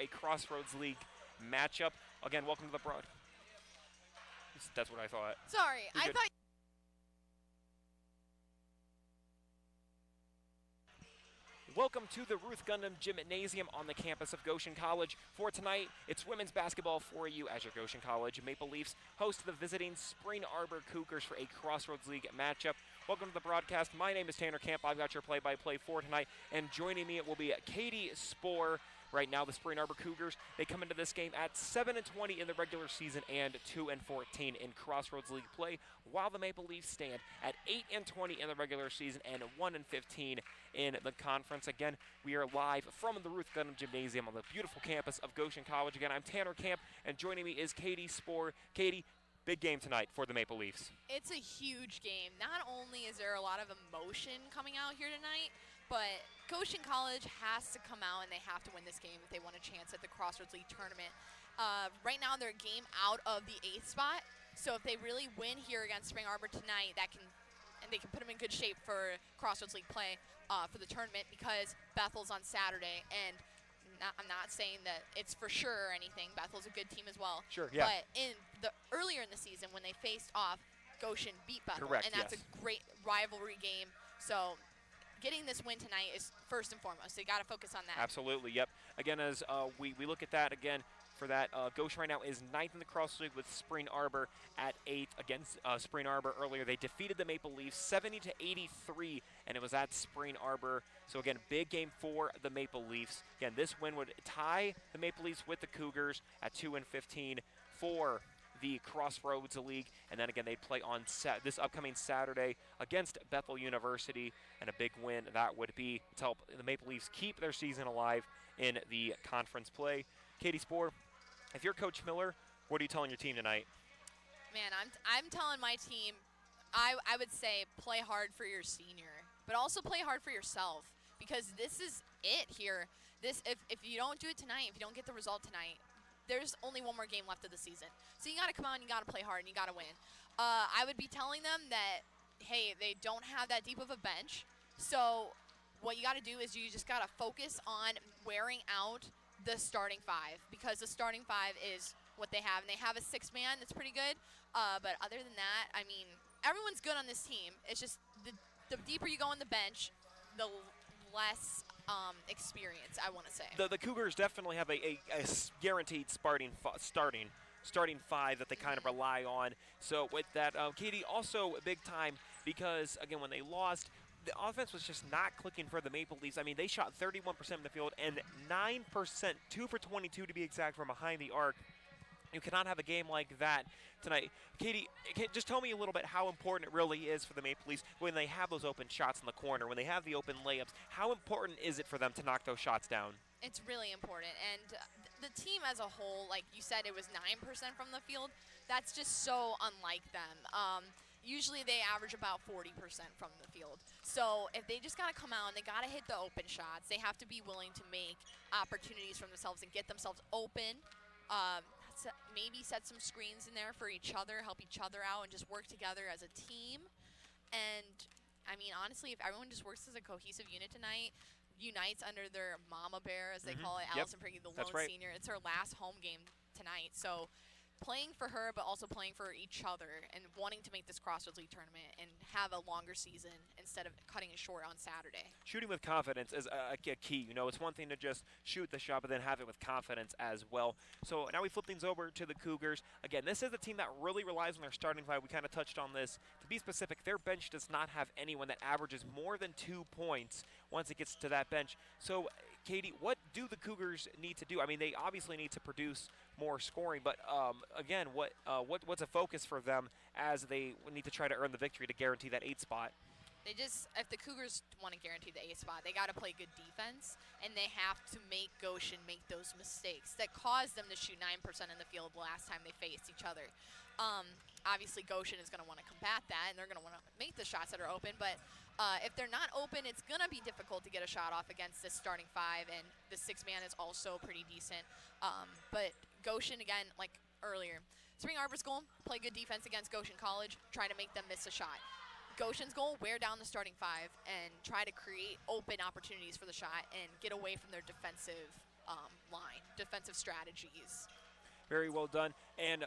a Crossroads League matchup. Again, welcome to the broad. That's what I thought. Sorry, I thought. Welcome to the Ruth Gundam Gymnasium on the campus of Goshen College. For tonight, it's women's basketball for you as your Goshen College Maple Leafs host the visiting Spring Arbor Cougars for a Crossroads League matchup. Welcome to the broadcast. My name is Tanner Camp. I've got your play-by-play for tonight, and joining me will be Katie Spohr. Right now, the Spring Arbor Cougars, they come into this game at 7-20 in the regular season and 2-14 in Crossroads League play, while the Maple Leafs stand at 8-20 in the regular season and 1-15 in the conference. Again, we are live from the Ruth Gundam Gymnasium on the beautiful campus of Goshen College. Again, I'm Tanner Camp, and joining me is Katie Spohr. Katie, big game tonight for the Maple Leafs. It's a huge game. Not only is there a lot of emotion coming out here tonight, but Goshen College has to come out and they have to win this game if they want a chance at the Crossroads League tournament. Right now they're a game out of the 8th spot, so if they really win here against Spring Arbor tonight, they can put them in good shape for Crossroads League play for the tournament, because Bethel's on Saturday, and I'm not saying that it's for sure or anything. Bethel's a good team as well. Sure, yeah. But earlier in the season when they faced off, Goshen beat Bethel. Correct, and that's yes. a great rivalry game. So getting this win tonight is first and foremost. They got to focus on that. Absolutely, yep. Again, as we look at that again, for that, Goshen right now is 9th in the Cross League with Spring Arbor at 8th. Against Spring Arbor earlier, they defeated the Maple Leafs 70-83, and it was at Spring Arbor. So again, big game for the Maple Leafs. Again, this win would tie the Maple Leafs with the Cougars at 2-15 for the Crossroads League, and then again they'd play on this upcoming Saturday against Bethel University, and a big win that would be to help the Maple Leafs keep their season alive in the conference play. Katie Spohr, if you're Coach Miller, what are you telling your team tonight? Man, I'm telling my team, I would say play hard for your senior, but also play hard for yourself, because this is it here. If you don't do it tonight, if you don't get the result tonight, there's only one more game left of the season. So you got to come out and you got to play hard and you got to win. I would be telling them that, hey, they don't have that deep of a bench. So what you got to do is you just got to focus on wearing out the starting 5, because the starting 5 is what they have. And they have a 6-man that's pretty good. But other than that, I mean, everyone's good on this team. It's just the deeper you go on the bench, the less experience, I want to say. The Cougars definitely have a guaranteed starting 5 that they kind of rely on. So with that, Katie, also big time, because again, when they lost, the offense was just not clicking for the Maple Leafs. I mean, they shot 31% in the field and 9%, 2 for 22 to be exact, from behind the arc. You cannot have a game like that tonight. Katie, just tell me a little bit how important it really is for the Maple Leafs when they have those open shots in the corner, when they have the open layups. How important is it for them to knock those shots down? It's really important. And the team as a whole, like you said, it was 9% from the field. That's just so unlike them. Usually they average about 40% from the field. So if they just got to come out and they got to hit the open shots, they have to be willing to make opportunities for themselves and get themselves open. Maybe set some screens in there for each other, help each other out, and just work together as a team. And, I mean, honestly, if everyone just works as a cohesive unit tonight, unites under their mama bear, as they call it, Allison Prigge, the lone senior. It's her last home game tonight. So playing for her, but also playing for each other and wanting to make this Crossroads League tournament and have a longer season instead of cutting it short on Saturday. Shooting with confidence is a key. You know, it's one thing to just shoot the shot, but then have it with confidence as well. So now we flip things over to the Cougars. Again, this is a team that really relies on their starting 5. We kind of touched on this. To be specific, their bench does not have anyone that averages more than 2 points once it gets to that bench. So, Katie, what do the Cougars need to do? I mean, they obviously need to produce more scoring, but again, what's a focus for them as they need to try to earn the victory to guarantee that 8th spot? If the Cougars want to guarantee the 8th spot, they got to play good defense, and they have to make Goshen make those mistakes that caused them to shoot 9% in the field the last time they faced each other. Obviously, Goshen is going to want to combat that, and they're going to want to make the shots that are open, but if they're not open, it's going to be difficult to get a shot off against this starting 5, and the 6-man is also pretty decent. But Goshen, again, like earlier, Spring Arbor's goal, play good defense against Goshen College, try to make them miss a shot. Goshen's goal, wear down the starting 5 and try to create open opportunities for the shot and get away from their defensive line, defensive strategies. Very well done. And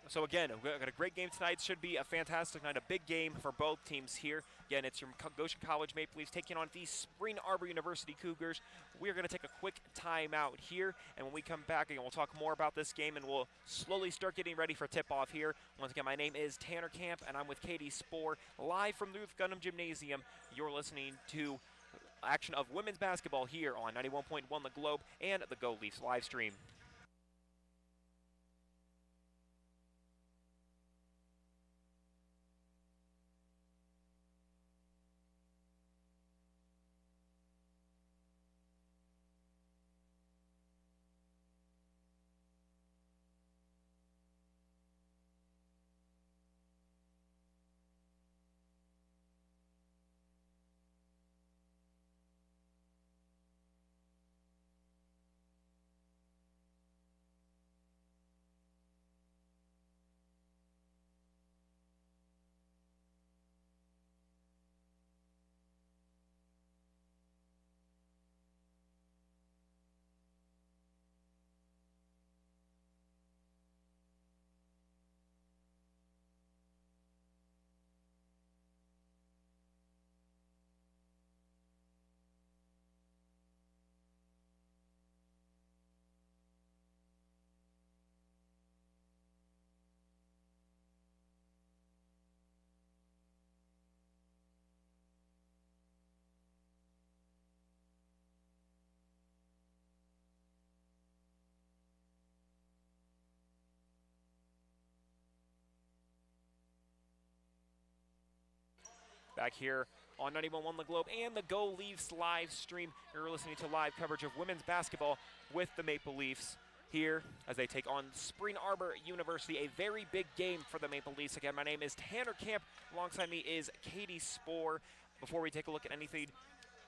so again, we've got a great game tonight. Should be a fantastic night, a big game for both teams here. Again, it's your Goshen College Maple Leafs taking on the Spring Arbor University Cougars. We're going to take a quick timeout here, and when we come back, again, we'll talk more about this game, and we'll slowly start getting ready for tip-off here. Once again, my name is Tanner Camp, and I'm with Katie Spoor, live from the Ruth Gundam Gymnasium. You're listening to action of women's basketball here on 91.1 The Globe and the Go Leafs live stream. Back here on 91.1 The Globe and the Go Leafs live stream. You're listening to live coverage of women's basketball with the Maple Leafs here as they take on Spring Arbor University. A very big game for the Maple Leafs. Again, my name is Tanner Camp. Alongside me is Katie Spoor. Before we take a look at anything,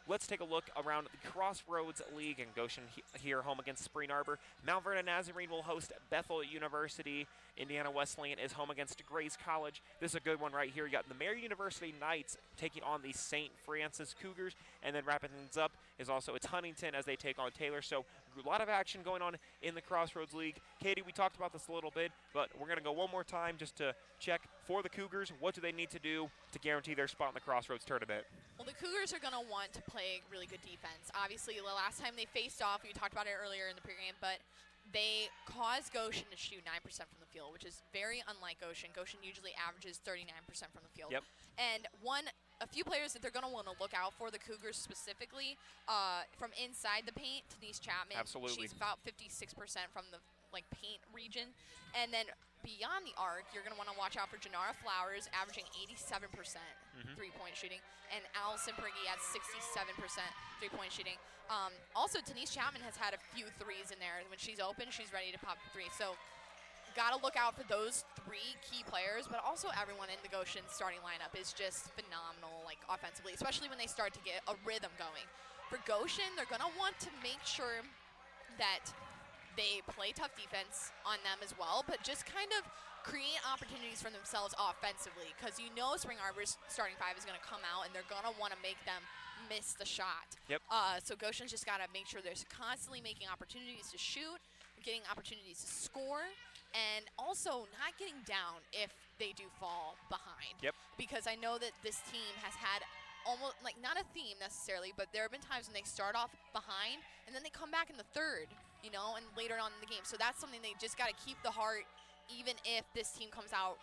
let's take a look around the Crossroads League in Goshen here, home against Spring Arbor. Mount Vernon Nazarene will host Bethel University. Indiana Wesleyan is home against Grace College. This is a good one right here. You got the Mary University Knights taking on the St. Francis Cougars. And then wrapping things up is also it's Huntington as they take on Taylor. So a lot of action going on in the Crossroads League. Katie, we talked about this a little bit, but we're going to go one more time just to check for the Cougars. What do they need to do to guarantee their spot in the Crossroads tournament? Well, the Cougars are going to want to play really good defense. Obviously, the last time they faced off, we talked about it earlier in the pregame, but they caused Goshen to shoot 9% from the field, which is very unlike Goshen. Goshen usually averages 39% from the field. Yep. And a few players that they're going to want to look out for, the Cougars specifically, from inside the paint, Denise Chapman. Absolutely. She's about 56% from the paint region. And then beyond the arc, you're going to want to watch out for Janara Flowers, averaging 87% three-point shooting, and Allison Prigge at 67% three-point shooting. Also, Denise Chapman has had a few threes in there. When she's open, she's ready to pop a three. So got to look out for those three key players, but also everyone in the Goshen starting lineup is just phenomenal, offensively, especially when they start to get a rhythm going. For Goshen, they're going to want to make sure that they play tough defense on them as well, but just kind of create opportunities for themselves offensively, because Spring Arbor's starting five is going to come out, and they're going to want to make them miss the shot. Yep. So Goshen's just got to make sure they're constantly making opportunities to shoot, getting opportunities to score, and also not getting down if they do fall behind. Yep. Because I know that this team has had almost, not a theme necessarily, but there have been times when they start off behind, and then they come back in the third, and later on in the game. So that's something they just got to keep the heart, even if this team comes out,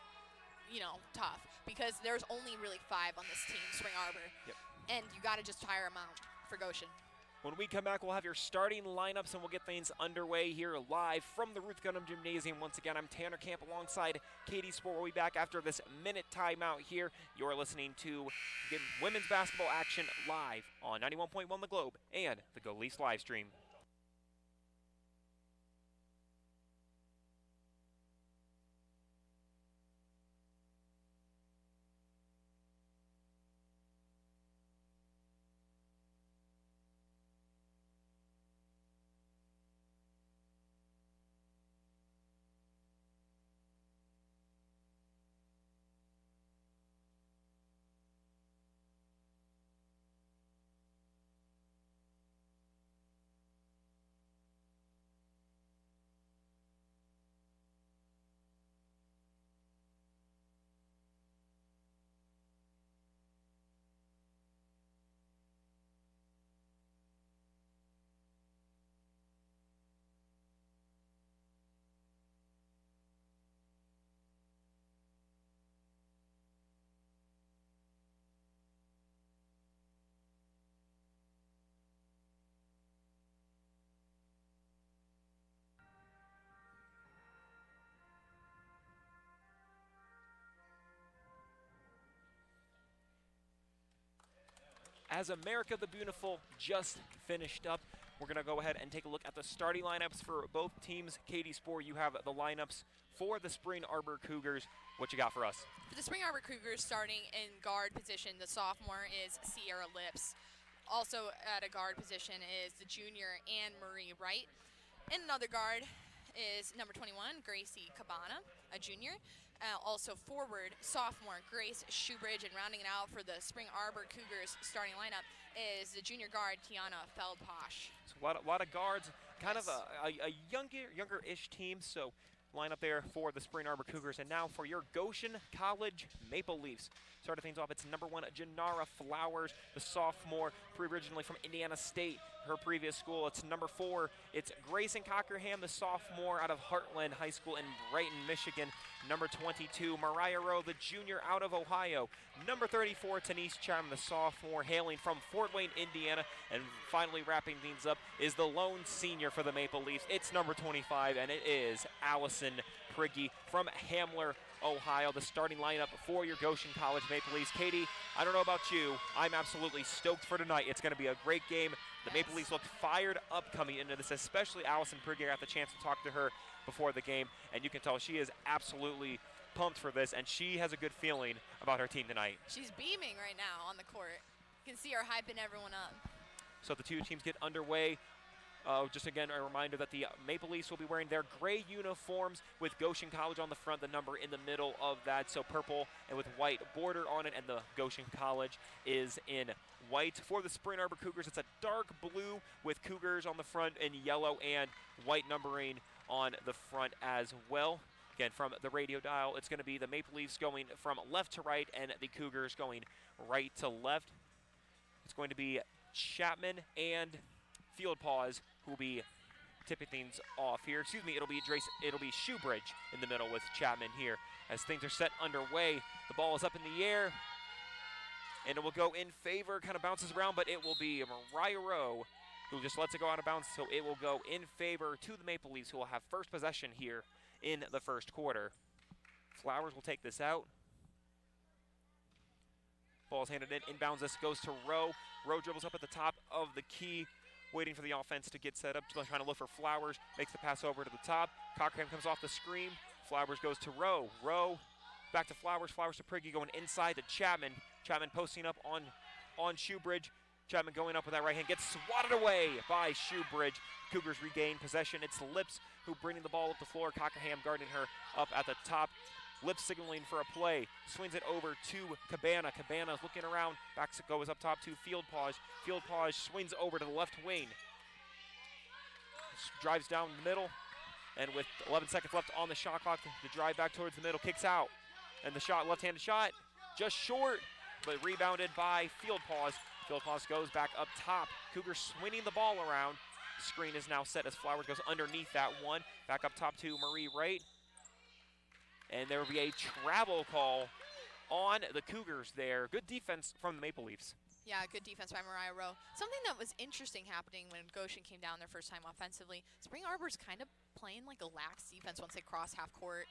tough. Because there's only really 5 on this team, Spring Arbor. Yep. And you got to just tire them out for Goshen. When we come back, we'll have your starting lineups, and we'll get things underway here live from the Ruth Gundam Gymnasium. Once again, I'm Tanner Camp alongside Katie Spoor. We'll be back after this minute timeout here. You're listening to women's basketball action live on 91.1 The Globe and the Go Leafs live stream. as America the Beautiful just finished up, we're going to go ahead and take a look at the starting lineups for both teams. Katie Spohr, you have the lineups for the Spring Arbor Cougars. What you got for us? For the Spring Arbor Cougars, starting in guard position, the sophomore is Sierra Lips. Also at a guard position is the junior Anne Marie Wright. And another guard is number 21, Gracie Cabana, a junior. Also forward, sophomore Grace Shoebridge, and rounding it out for the Spring Arbor Cougars starting lineup is the junior guard Tiana Feldposh. So a lot of guards, kind of a younger-ish team, so line up there for the Spring Arbor Cougars. And now for your Goshen College Maple Leafs. Starting things off, it's number 1, Janara Flowers, the sophomore, originally from Indiana State, her previous school. It's number 4, it's Grayson Cockerham, the sophomore out of Heartland High School in Brighton, Michigan. Number 22, Mariah Rowe, the junior out of Ohio. Number 34, Denise Cham, the sophomore, hailing from Fort Wayne, Indiana. And finally wrapping things up is the lone senior for the Maple Leafs. It's number 25, and it is Allison Prigge from Hamler, Ohio, the starting lineup for your Goshen College Maple Leafs. Katie, I don't know about you, I'm absolutely stoked for tonight. It's going to be a great game. The Maple Leafs look fired up coming into this, especially Allison Prigge. I got the chance to talk to her before the game, and you can tell she is absolutely pumped for this, and she has a good feeling about her team tonight. She's beaming right now on the court. You can see her hyping everyone up. So the two teams get underway. Just again, a reminder that the Maple Leafs will be wearing their gray uniforms with Goshen College on the front, the number in the middle of that. So purple and with white border on it, and the Goshen College is in white. For the Spring Arbor Cougars, it's a dark blue with Cougars on the front and yellow and white numbering on the front as well. Again, from the radio dial, it's going to be the Maple Leafs going from left to right and the Cougars going right to left. It's going to be Chapman and Field Paws who will be tipping things off here. Excuse me, it'll be Shoebridge in the middle with Chapman here. As things are set underway, the ball is up in the air, and it will go in favor, kind of bounces around, but it will be Mariah Rowe who just lets it go out of bounds, so it will go in favor to the Maple Leafs, who will have first possession here in the first quarter. Flowers will take this out. Ball's handed in, inbounds this, goes to Rowe. Rowe dribbles up at the top of the key, waiting for the offense to get set up, trying to look for Flowers, makes the pass over to the top. Cochrane comes off the screen. Flowers goes to Rowe. Rowe back to Flowers. Flowers to Prigge, going inside to Chapman. Chapman posting up on Shoebridge. Chapman going up with that right hand, gets swatted away by Shoebridge. Cougars regain possession. It's Lips who bringing the ball up the floor. Cockerham guarding her up at the top. Lips signaling for a play. Swings it over to Cabana. Cabana's looking around. Back goes up top to Field Paws. Field Paws swings over to the left wing. Drives down the middle. And with 11 seconds left on the shot clock, the drive back towards the middle kicks out. And the shot, left-handed shot, just short, but rebounded by Field Paws. Field Paws goes back up top. Cougars swinging the ball around. Screen is now set as Flowers goes underneath that one. Back up top to Marie Wright. And there will be a travel call on the Cougars there. Good defense from the Maple Leafs. Yeah, good defense by Mariah Rowe. Something that was interesting happening when Goshen came down their first time offensively. Spring Arbor's kind of playing like a lax defense once they cross half court.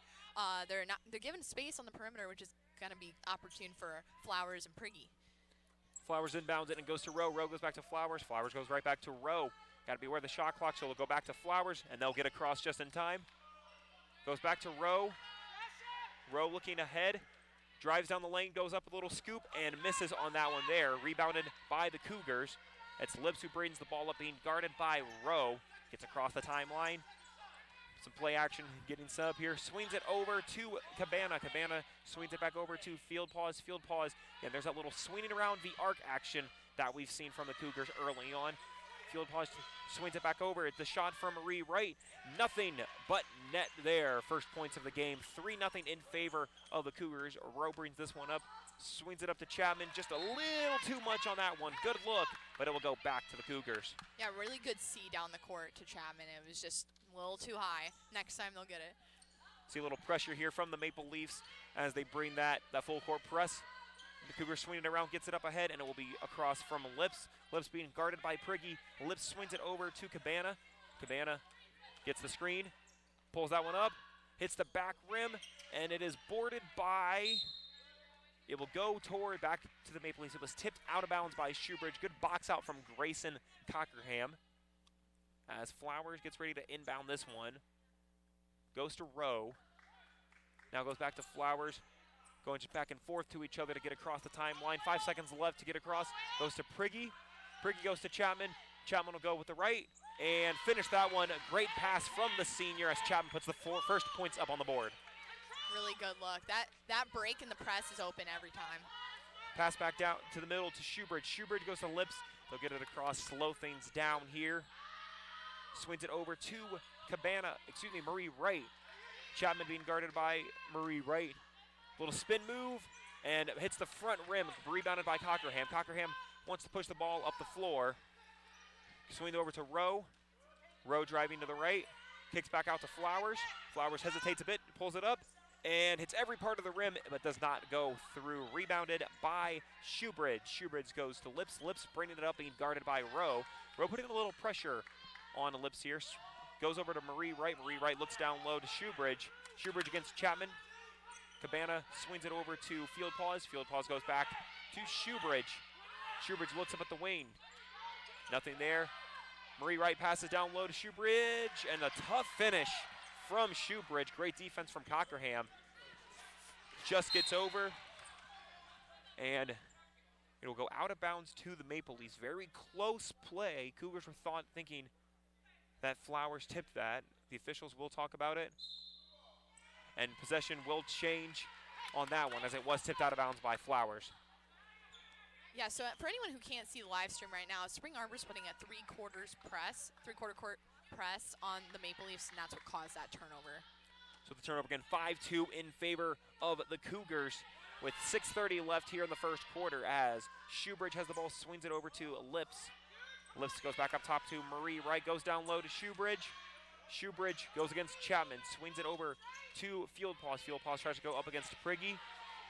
They're given space on the perimeter, which is going to be opportune for Flowers and Prigge. Flowers inbounds it and goes to Rowe. Rowe goes back to Flowers. Flowers goes right back to Rowe. Got to be where the shot clock, so it'll go back to Flowers, and they'll get across just in time. Goes back to Rowe. Rowe looking ahead, drives down the lane, goes up a little scoop, and misses on that one there. Rebounded by the Cougars. It's Lips who brings the ball up, being guarded by Rowe. Gets across the timeline. Some play action getting sub here. Swings it over to Cabana. Cabana swings it back over to Field Paws. Field Paws, and there's that little swinging around the arc action that we've seen from the Cougars early on. Field Paws swings it back over. It's the shot from Marie Wright. Nothing but net there. First points of the game. 3-0 in favor of the Cougars. Rowe brings this one up. Swings it up to Chapman. Just a little too much on that one. Good look, but it will go back to the Cougars. Yeah, really good C down the court to Chapman. It was just a little too high. Next time they'll get it. See a little pressure here from the Maple Leafs as they bring that full court press. The Cougars swinging it around, gets it up ahead, and it will be across from Lips. Lips being guarded by Prigge. Lips swings it over to Cabana. Cabana gets the screen, pulls that one up, hits the back rim, and it is boarded by It will go toward back to the Maple Leafs. It was tipped out of bounds by Shoebridge. Good box out from Grayson Cockerham. As Flowers gets ready to inbound this one. Goes to Rowe. Now goes back to Flowers. Going just back and forth to each other to get across the timeline. 5 seconds left to get across. Goes to Prigge. Prigge goes to Chapman. Chapman will go with the right and finish that one. A great pass from the senior as Chapman puts the first points up on the board. Really good look. That break in the press is open every time. Pass back down to the middle to Shoebridge. Shoebridge goes to Lips. They'll get it across, slow things down here. Swings it over to Marie Wright. Chapman being guarded by Marie Wright. Little spin move and hits the front rim, rebounded by Cockerham. Cockerham wants to push the ball up the floor. Swing over to Rowe. Rowe driving to the right. Kicks back out to Flowers. Flowers hesitates a bit, pulls it up, and hits every part of the rim, but does not go through. Rebounded by Shoebridge. Shoebridge goes to Lips. Lips bringing it up, being guarded by Rowe. Rowe putting a little pressure on Lips here. Goes over to Marie Wright. Marie Wright looks down low to Shoebridge. Shoebridge against Chapman. Cabana swings it over to Field Paws. Field Paws goes back to Shoebridge. Shoebridge looks up at the wing. Nothing there. Marie Wright passes down low to Shoebridge, and a tough finish from Shoebridge. Great defense from Cockerham. Just gets over, and it will go out of bounds to the Maple Leafs. Very close play. Cougars were thinking that Flowers tipped that. The officials will talk about it, and possession will change on that one as it was tipped out of bounds by Flowers. Yeah, so for anyone who can't see the live stream right now, Spring Arbor's putting a three-quarter court press on the Maple Leafs, and that's what caused that turnover. So the turnover again, 5-2 in favor of the Cougars with 6:30 left here in the first quarter as Shoebridge has the ball, swings it over to Lips. Lips goes back up top to Marie Wright, goes down low to Shoebridge. Shoebridge goes against Chapman, swings it over to Field Paws. Field Paws tries to go up against Prigge,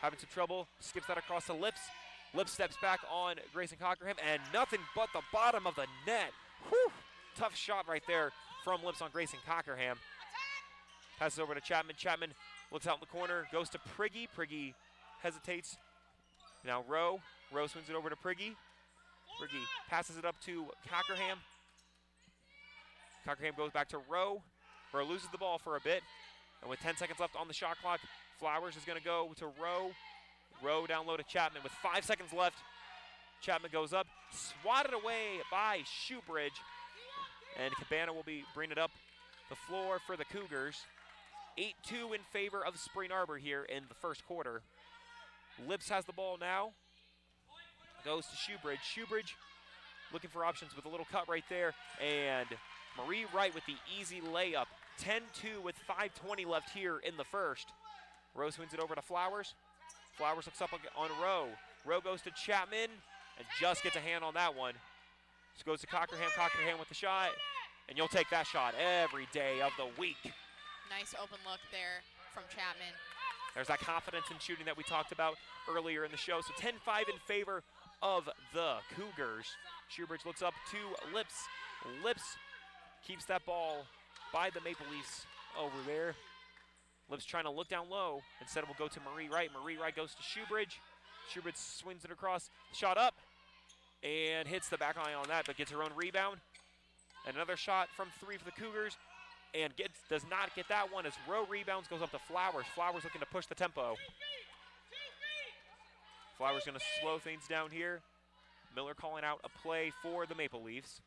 having some trouble, skips that across to Lips. Lips steps back on Grayson Cockerham, and nothing but the bottom of the net. Whew! Tough shot right there from Lips on Grayson Cockerham. Passes over to Chapman. Chapman looks out in the corner, goes to Prigge. Prigge hesitates. Now Rowe. Rowe swings it over to Prigge. Prigge passes it up to Cockerham. Cockerham goes back to Rowe. Rowe loses the ball for a bit. And with 10 seconds left on the shot clock, Flowers is going to go to Rowe. Rowe down low to Chapman with 5 seconds left. Chapman goes up, swatted away by Shoebridge. And Cabana will be bringing it up the floor for the Cougars. 8-2 in favor of Spring Arbor here in the first quarter. Lips has the ball now. Goes to Shoebridge. Shoebridge looking for options with a little cut right there. And Marie Wright with the easy layup. 10-2 with 5:20 left here in the first. Rowe swings it over to Flowers. Flowers looks up on Rowe. Rowe goes to Chapman and just gets a hand on that one. This goes to Cockerham. Cockerham with the shot. And you'll take that shot every day of the week. Nice open look there from Chapman. There's that confidence in shooting that we talked about earlier in the show. So 10-5 in favor of the Cougars. Shoebridge looks up to Lips. Lips keeps that ball by the Maple Leafs over there. Lips trying to look down low. Instead, we'll go to Marie Wright. Marie Wright goes to Shoebridge. Shoebridge swings it across. Shot up. And hits the back line on that, but gets her own rebound. Another shot from three for the Cougars. And does not get that one as Rowe rebounds, goes up to Flowers. Flowers looking to push the tempo. Flowers going to slow things down here. Miller calling out a play for the Maple Leafs.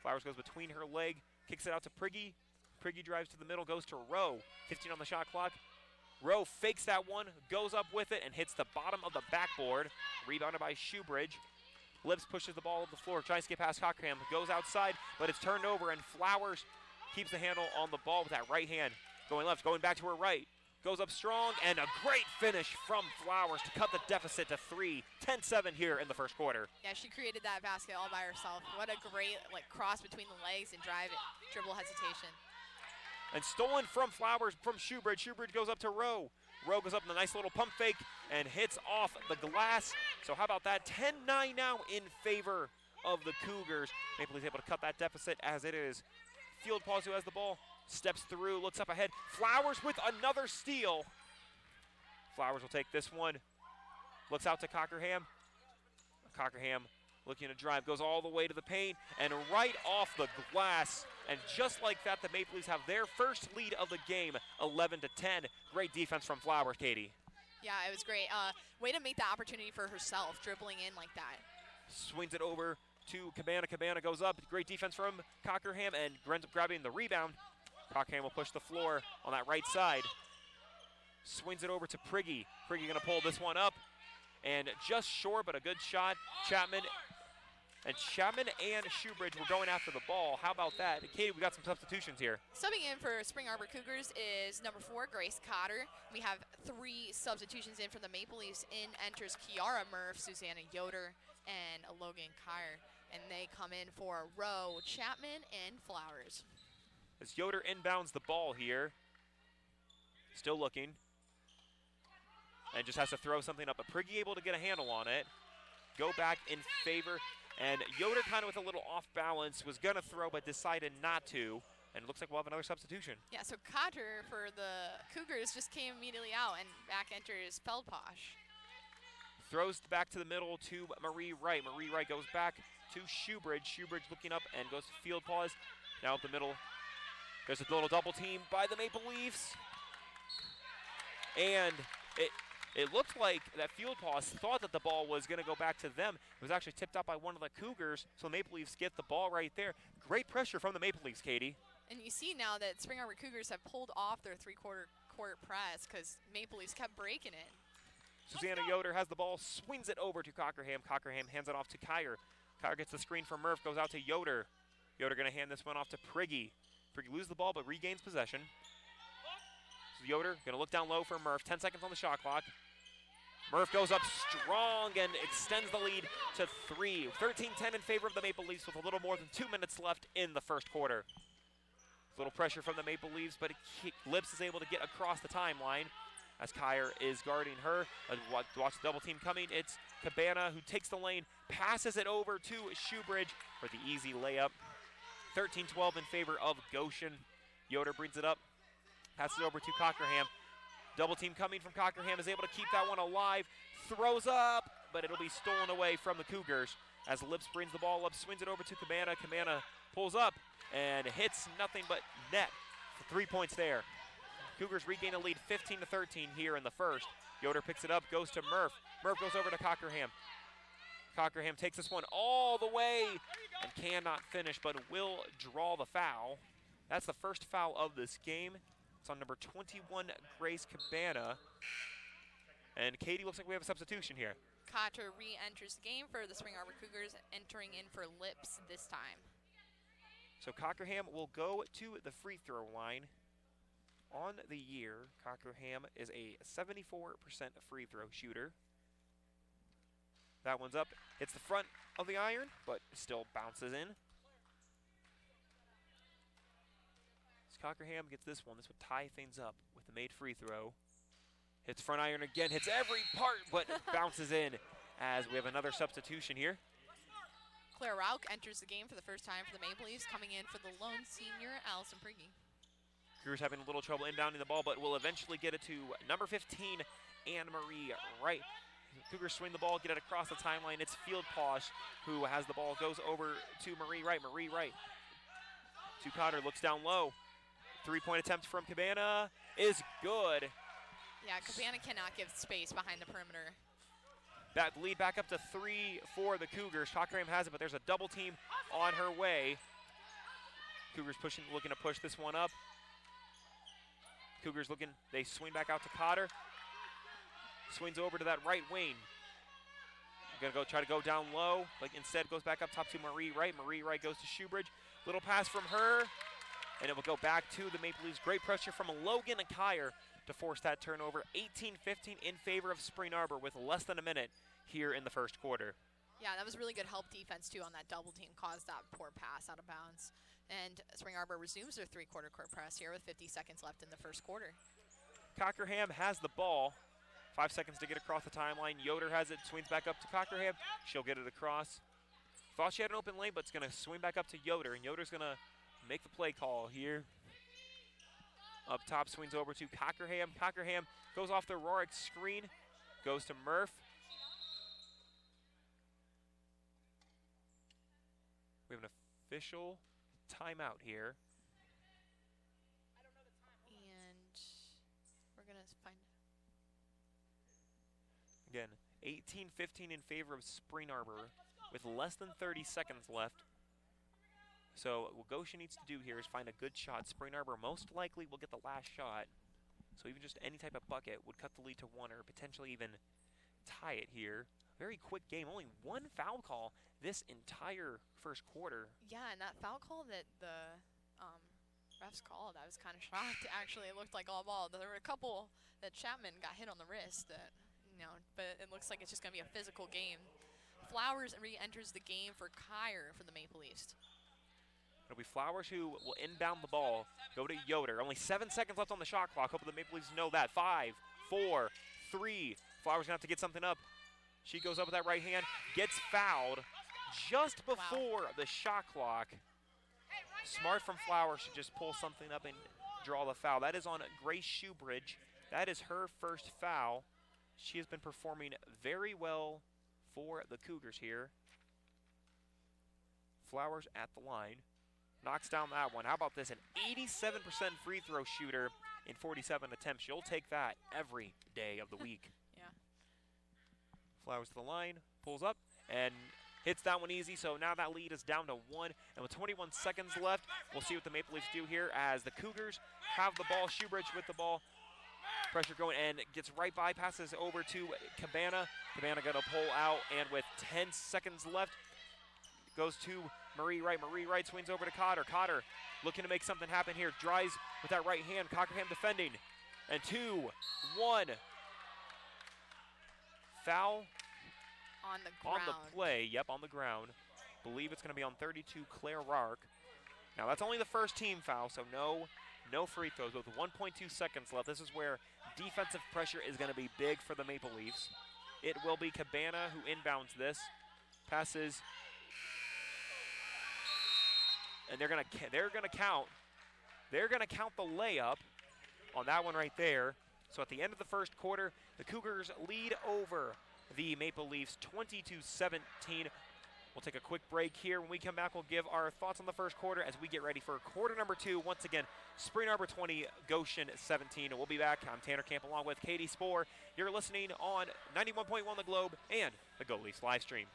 Flowers goes between her leg, kicks it out to Prigge. Prigge drives to the middle, goes to Rowe. 15 on the shot clock. Rowe fakes that one, goes up with it, and hits the bottom of the backboard. Rebounded by Shoebridge. Lips pushes the ball up the floor, tries to get past Cockerham, goes outside, but it's turned over, and Flowers keeps the handle on the ball with that right hand. Going left, going back to her right. Goes up strong, and a great finish from Flowers to cut the deficit to 3. 10-7 here in the first quarter. Yeah, she created that basket all by herself. What a great cross between the legs and dribble hesitation. And stolen from Flowers from Shoebridge. Shoebridge goes up to Rowe. Rowe goes up in a nice little pump fake and hits off the glass. So how about that? 10-9 now in favor of the Cougars. Maple Leafs able to cut that deficit as it is. Field Paws who has the ball, steps through, looks up ahead. Flowers with another steal. Flowers will take this one. Looks out to Cockerham. Cockerham looking to drive, goes all the way to the paint, and right off the glass. And just like that, the Maple Leafs have their first lead of the game, 11-10. Great defense from Flowers, Katie. Yeah, it was great. Way to make the opportunity for herself, dribbling in like that. Swings it over to Cabana. Cabana goes up. Great defense from Cockerham and ends up grabbing the rebound. Cockerham will push the floor on that right side. Swings it over to Priggy. Priggy going to pull this one up. And just short, but a good shot. Chapman and Shoebridge were going after the ball. How about that? And Katie, we got some substitutions here. Subbing in for Spring Arbor Cougars is number 4, Grace Cotter. We have 3 substitutions in for the Maple Leafs. In enters Kiara Murph, Susanna Yoder, and Logan Kyer. And they come in for Rowe, Chapman, and Flowers. As Yoder inbounds the ball here. Still looking. And just has to throw something up. But Priggy able to get a handle on it. Go back in favor. And Yoder kind of with a little off balance, was going to throw but decided not to. And it looks like we'll have another substitution. Yeah, so Cotter for the Cougars just came immediately out, and back enters Feldposh. Throws back to the middle to Marie Wright. Marie Wright goes back to Shoebridge. Shoebridge looking up and goes to field pause. Now up the middle. There's a little double team by the Maple Leafs. And it looked like that field pause thought that the ball was going to go back to them. It was actually tipped out by one of the Cougars, so the Maple Leafs get the ball right there. Great pressure from the Maple Leafs, Katie. And you see now that Spring Arbor Cougars have pulled off their three-quarter court press because Maple Leafs kept breaking it. Susanna Yoder has the ball, swings it over to Cockerham. Cockerham hands it off to Kyer. Kyer gets the screen from Murph, goes out to Yoder. Yoder going to hand this one off to Priggy. Priggy loses the ball but regains possession. So Yoder going to look down low for Murph. 10 seconds on the shot clock. Murph goes up strong and extends the lead to 3. 13-10 in favor of the Maple Leafs with a little more than 2 minutes left in the first quarter. A little pressure from the Maple Leafs, but Lips is able to get across the timeline as Kyer is guarding her. Watch the double team coming. It's Cabana who takes the lane, passes it over to Shoebridge for the easy layup. 13-12 in favor of Goshen. Yoder brings it up, passes it over to Cockerham. Double team coming from Cockerham, is able to keep that one alive. Throws up, but it'll be stolen away from the Cougars as Lips brings the ball up, swings it over to Cabana. Cabana pulls up and hits nothing but net for 3 points there. Cougars regain a lead 15-13 here in the first. Yoder picks it up, goes to Murph. Murph goes over to Cockerham. Cockerham takes this one all the way and cannot finish, but will draw the foul. That's the first foul of this game. It's on number 21, Grace Cabana. And Katie, looks like we have a substitution here. Cotter re-enters the game for the Spring Arbor Cougars, entering in for Lips this time. So Cockerham will go to the free throw line. On the year, Cockerham is a 74% free throw shooter. That one's up. Hits the front of the iron, but still bounces in. Cockerham gets this one. This would tie things up with the made free throw. Hits front iron again, hits every part, but bounces in as we have another substitution here. Claire Rauch enters the game for the first time for the Maple Leafs, coming in for the lone senior, Allison Priggy. Cougars having a little trouble inbounding the ball, but will eventually get it to number 15, Anne-Marie Wright. Cougars swing the ball, get it across the timeline. It's Field Posh who has the ball, goes over to Marie Wright. Marie Wright to Cotter, looks down low. 3-point attempt from Cabana is good. Yeah, Cabana cannot give space behind the perimeter. That lead back up to 3 for the Cougars. Cockerham has it, but there's a double team on her way. Cougars looking to push this one up. Cougars looking, they swing back out to Cotter. Swings over to that right wing. Gonna try to go down low, but instead goes back up top to Marie Wright. Marie Wright goes to Shoebridge. Little pass from her. And it will go back to the Maple Leafs. Great pressure from Logan and Kyer to force that turnover. 18-15 in favor of Spring Arbor with less than a minute here in the first quarter. Yeah, that was really good help defense, too, on that double team. Caused that poor pass out of bounds. And Spring Arbor resumes their three-quarter court press here with 50 seconds left in the first quarter. Cockerham has the ball. 5 seconds to get across the timeline. Yoder has it, swings back up to Cockerham. She'll get it across. Thought she had an open lane, but it's going to swing back up to Yoder. And Yoder's going to make the play call here. Up top, swings over to Cockerham. Cockerham goes off the Rorick screen, goes to Murph. official timeout here. And we're going to find. Again, 18-15 in favor of Spring Arbor with less than 30 seconds left. So what Goshen needs to do here is find a good shot. Spring Arbor most likely will get the last shot. So even just any type of bucket would cut the lead to 1 or potentially even tie it here. Very quick game. Only one foul call this entire first quarter. Yeah, and that foul call that the refs called, I was kind of shocked. Actually, it looked like all ball. There were a couple that Chapman got hit on the wrist that, but it looks like it's just going to be a physical game. Flowers re-enters the game for Kyer for the Maple Leafs. It'll be Flowers who will inbound the ball, go to Yoder. Only 7 seconds left on the shot clock. Hope the Maple Leafs know that. 5, 4, 3. Flowers gonna have to get something up. She goes up with that right hand, gets fouled just before the shot clock. Smart from Flowers to just pull something up and draw the foul. That is on Grace Shoebridge. That is her first foul. She has been performing very well for the Cougars here. Flowers at the line. Knocks down that one. How about this? An 87% free throw shooter in 47 attempts. You'll take that every day of the week. Yeah. Flowers to the line, pulls up, and hits that one easy. So now that lead is down to 1. And with 21 seconds left, we'll see what the Maple Leafs do here as the Cougars have the ball. Shoebridge with the ball. Pressure going and gets right by, passes over to Cabana. Cabana gonna pull out, and with 10 seconds left, goes to Marie Wright. Marie Wright swings over to Cotter. Cotter looking to make something happen here. Drives with that right hand. Cockerham defending. And 2, 1. Foul on the ground. On the play. Yep, on the ground. Believe it's going to be on 32, Claire Rark. Now, that's only the first team foul, so no free throws. With 1.2 seconds left, this is where defensive pressure is going to be big for the Maple Leafs. It will be Cabana who inbounds this. Passes. And they're gonna count the layup on that one right there. So at the end of the first quarter, the Cougars lead over the Maple Leafs 20-17. We'll take a quick break here. When we come back, we'll give our thoughts on the first quarter as we get ready for quarter number 2. Once again, Spring Arbor 20, Goshen 17. And we'll be back. I'm Tanner Camp along with Katie Spoor. You're listening on 91.1 The Globe and the Go Leafs live stream.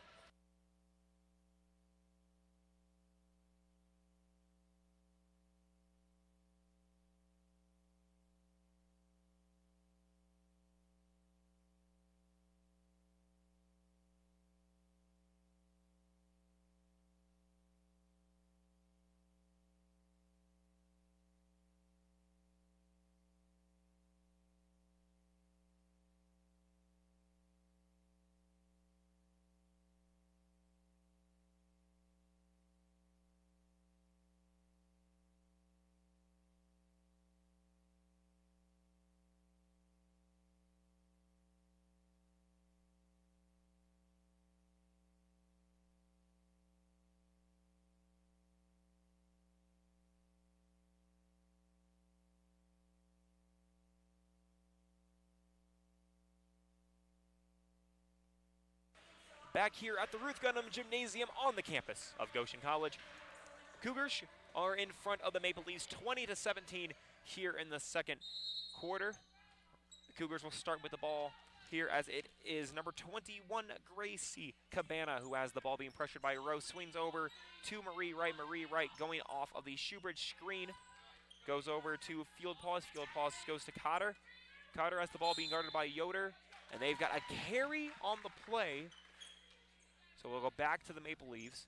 Back here at the Ruth Gundam Gymnasium on the campus of Goshen College. Cougars are in front of the Maple Leafs 20-17 here in the second quarter. The Cougars will start with the ball here as it is number 21, Gracie Cabana, who has the ball being pressured by Rose. Swings over to Marie Wright. Marie Wright going off of the Shoebridge screen. Goes over to Field Paws. Field Paws goes to Cotter. Cotter has the ball being guarded by Yoder. And they've got a carry on the play. So we'll go back to the Maple Leafs.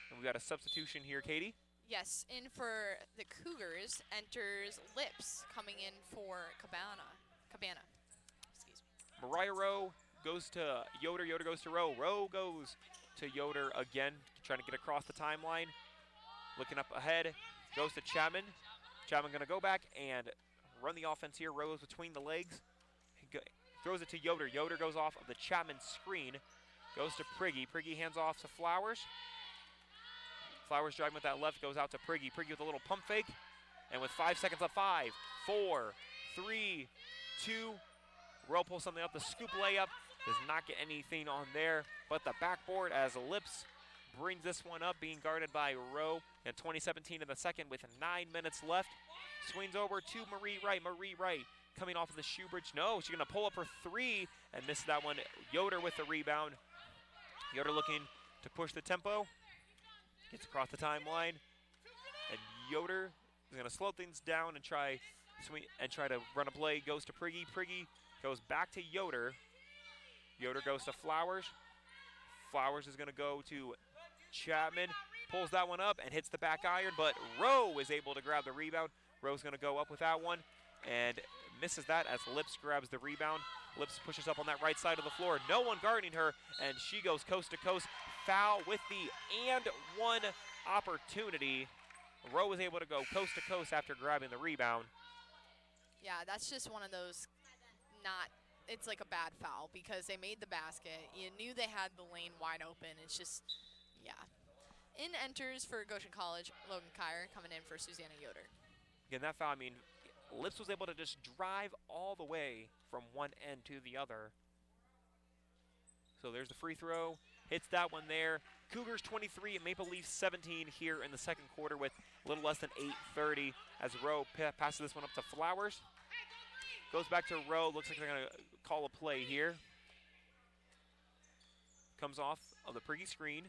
And we've got a substitution here, Katie. Yes, in for the Cougars enters Lips, coming in for Cabana. Excuse me. Mariah Rowe goes to Yoder. Yoder goes to Rowe. Rowe goes to Yoder again, trying to get across the timeline. Looking up ahead, goes to Chapman. Chapman going to go back and run the offense here. Rowe's between the legs. Throws it to Yoder. Yoder goes off of the Chapman screen. Goes to Priggy. Priggy hands off to Flowers. Flowers driving with that left, goes out to Priggy. Priggy with a little pump fake. And with 5 seconds left, 5, 4, 3, 2. Rowe pulls something up. The scoop layup does not get anything on there. But the backboard as Lips brings this one up, being guarded by Rowe. And 20-17 in the second with 9 minutes left. Swings over to Marie Wright. Marie Wright coming off of the shoe bridge. No, she's going to pull up her three and miss that one. Yoder with the rebound. Yoder looking to push the tempo. Gets across the timeline. And Yoder is going to slow things down and try to run a play. Goes to Prigge. Prigge goes back to Yoder. Yoder goes to Flowers. Flowers is going to go to Chapman. Pulls that one up and hits the back iron, but Rowe is able to grab the rebound. Rowe's going to go up with that one and misses that as Lips grabs the rebound. Lips pushes up on that right side of the floor. No one guarding her, and she goes coast to coast. Foul with the and one opportunity. Rowe was able to go coast to coast after grabbing the rebound. Yeah, that's just one of those it's like a bad foul because they made the basket. You knew they had the lane wide open. It's just, yeah. In enters for Goshen College, Logan Kyer coming in for Susanna Yoder. Again, that foul, I mean, Lips was able to just drive all the way from one end to the other. So there's the free throw. Hits that one there. Cougars 23 and Maple Leafs 17 here in the second quarter with a little less than 8:30 as Rowe passes this one up to Flowers. Goes back to Rowe. Looks like they're going to call a play here. Comes off of the Prigge screen.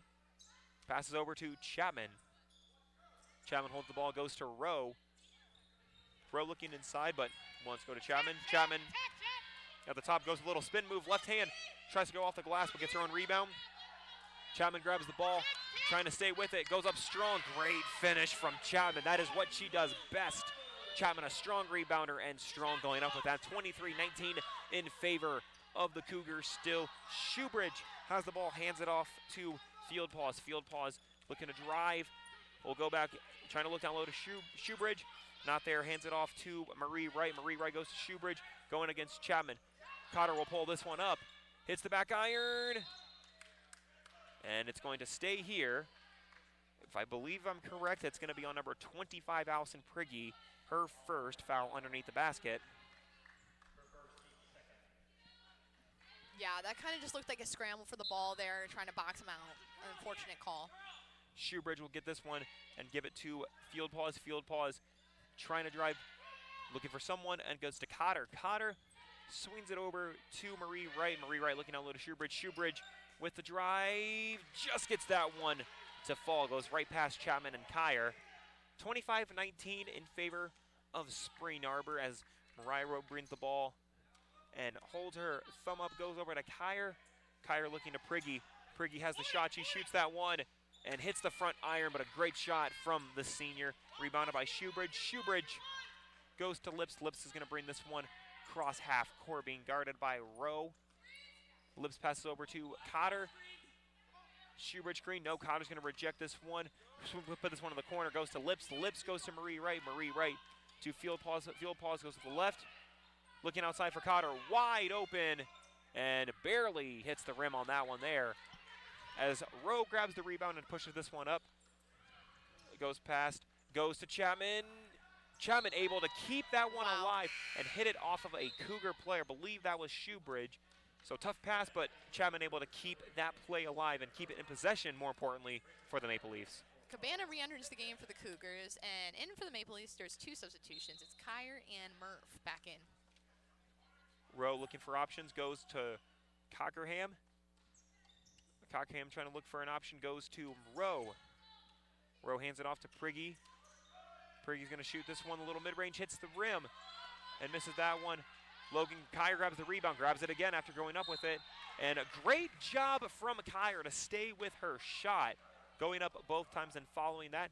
Passes over to Chapman. Chapman holds the ball, goes to Rowe. Rowe looking inside, but wants to go to Chapman. Chapman at the top goes a little spin move, left hand. Tries to go off the glass, but gets her own rebound. Chapman grabs the ball, trying to stay with it. Goes up strong. Great finish from Chapman. That is what she does best. Chapman, a strong rebounder and strong going up with that. 23-19 in favor of the Cougars still. Shoebridge has the ball, hands it off to Field Paws. Field Paws looking to drive. We'll go back, trying to look down low to Shoebridge. Not there, hands it off to Marie Wright. Marie Wright goes to Shoebridge, going against Chapman. Cotter will pull this one up. Hits the back iron. And it's going to stay here. If I believe I'm correct, it's going to be on number 25, Allison Prigge. Her first foul underneath the basket. Yeah, that kind of just looked like a scramble for the ball there, trying to box him out. An unfortunate call. Shoebridge will get this one and give it to Field Paws. Field Paws trying to drive, looking for someone, and goes to Cotter. Cotter swings it over to Marie Wright. Marie Wright looking down low to Shoebridge. Shoebridge with the drive, just gets that one to fall. Goes right past Chapman and Kyer. 25-19 in favor of Spring Arbor as Mariah Rowe brings the ball and holds her thumb up, goes over to Kyer. Kyer looking to Prigge. Prigge has the shot. She shoots that one and hits the front iron, but a great shot from the senior. Rebounded by Shoebridge. Shoebridge goes to Lips. Lips is going to bring this one cross half court, being guarded by Rowe. Lips passes over to Cotter. Shoebridge screen. No, Cotter's going to reject this one. Put this one in the corner. Goes to Lips. Lips goes to Marie Wright. Marie Wright to Field Paws. Field Paws goes to the left. Looking outside for Cotter. Wide open. And barely hits the rim on that one there. As Rowe grabs the rebound and pushes this one up. It goes past. Goes to Chapman. Chapman able to keep that one alive and hit it off of a Cougar player. Believe that was Shoebridge. So tough pass, but Chapman able to keep that play alive and keep it in possession, more importantly, for the Maple Leafs. Cabana re-enters the game for the Cougars, and in for the Maple Leafs, there's two substitutions. It's Kyer and Murph back in. Rowe looking for options, goes to Cockerham. Cockerham trying to look for an option, goes to Rowe. Rowe hands it off to Prigge. Prigge's going to shoot this one, a little mid-range, hits the rim, and misses that one. Logan Kyer grabs the rebound, grabs it again after going up with it. And a great job from Kyer to stay with her shot, going up both times and following that.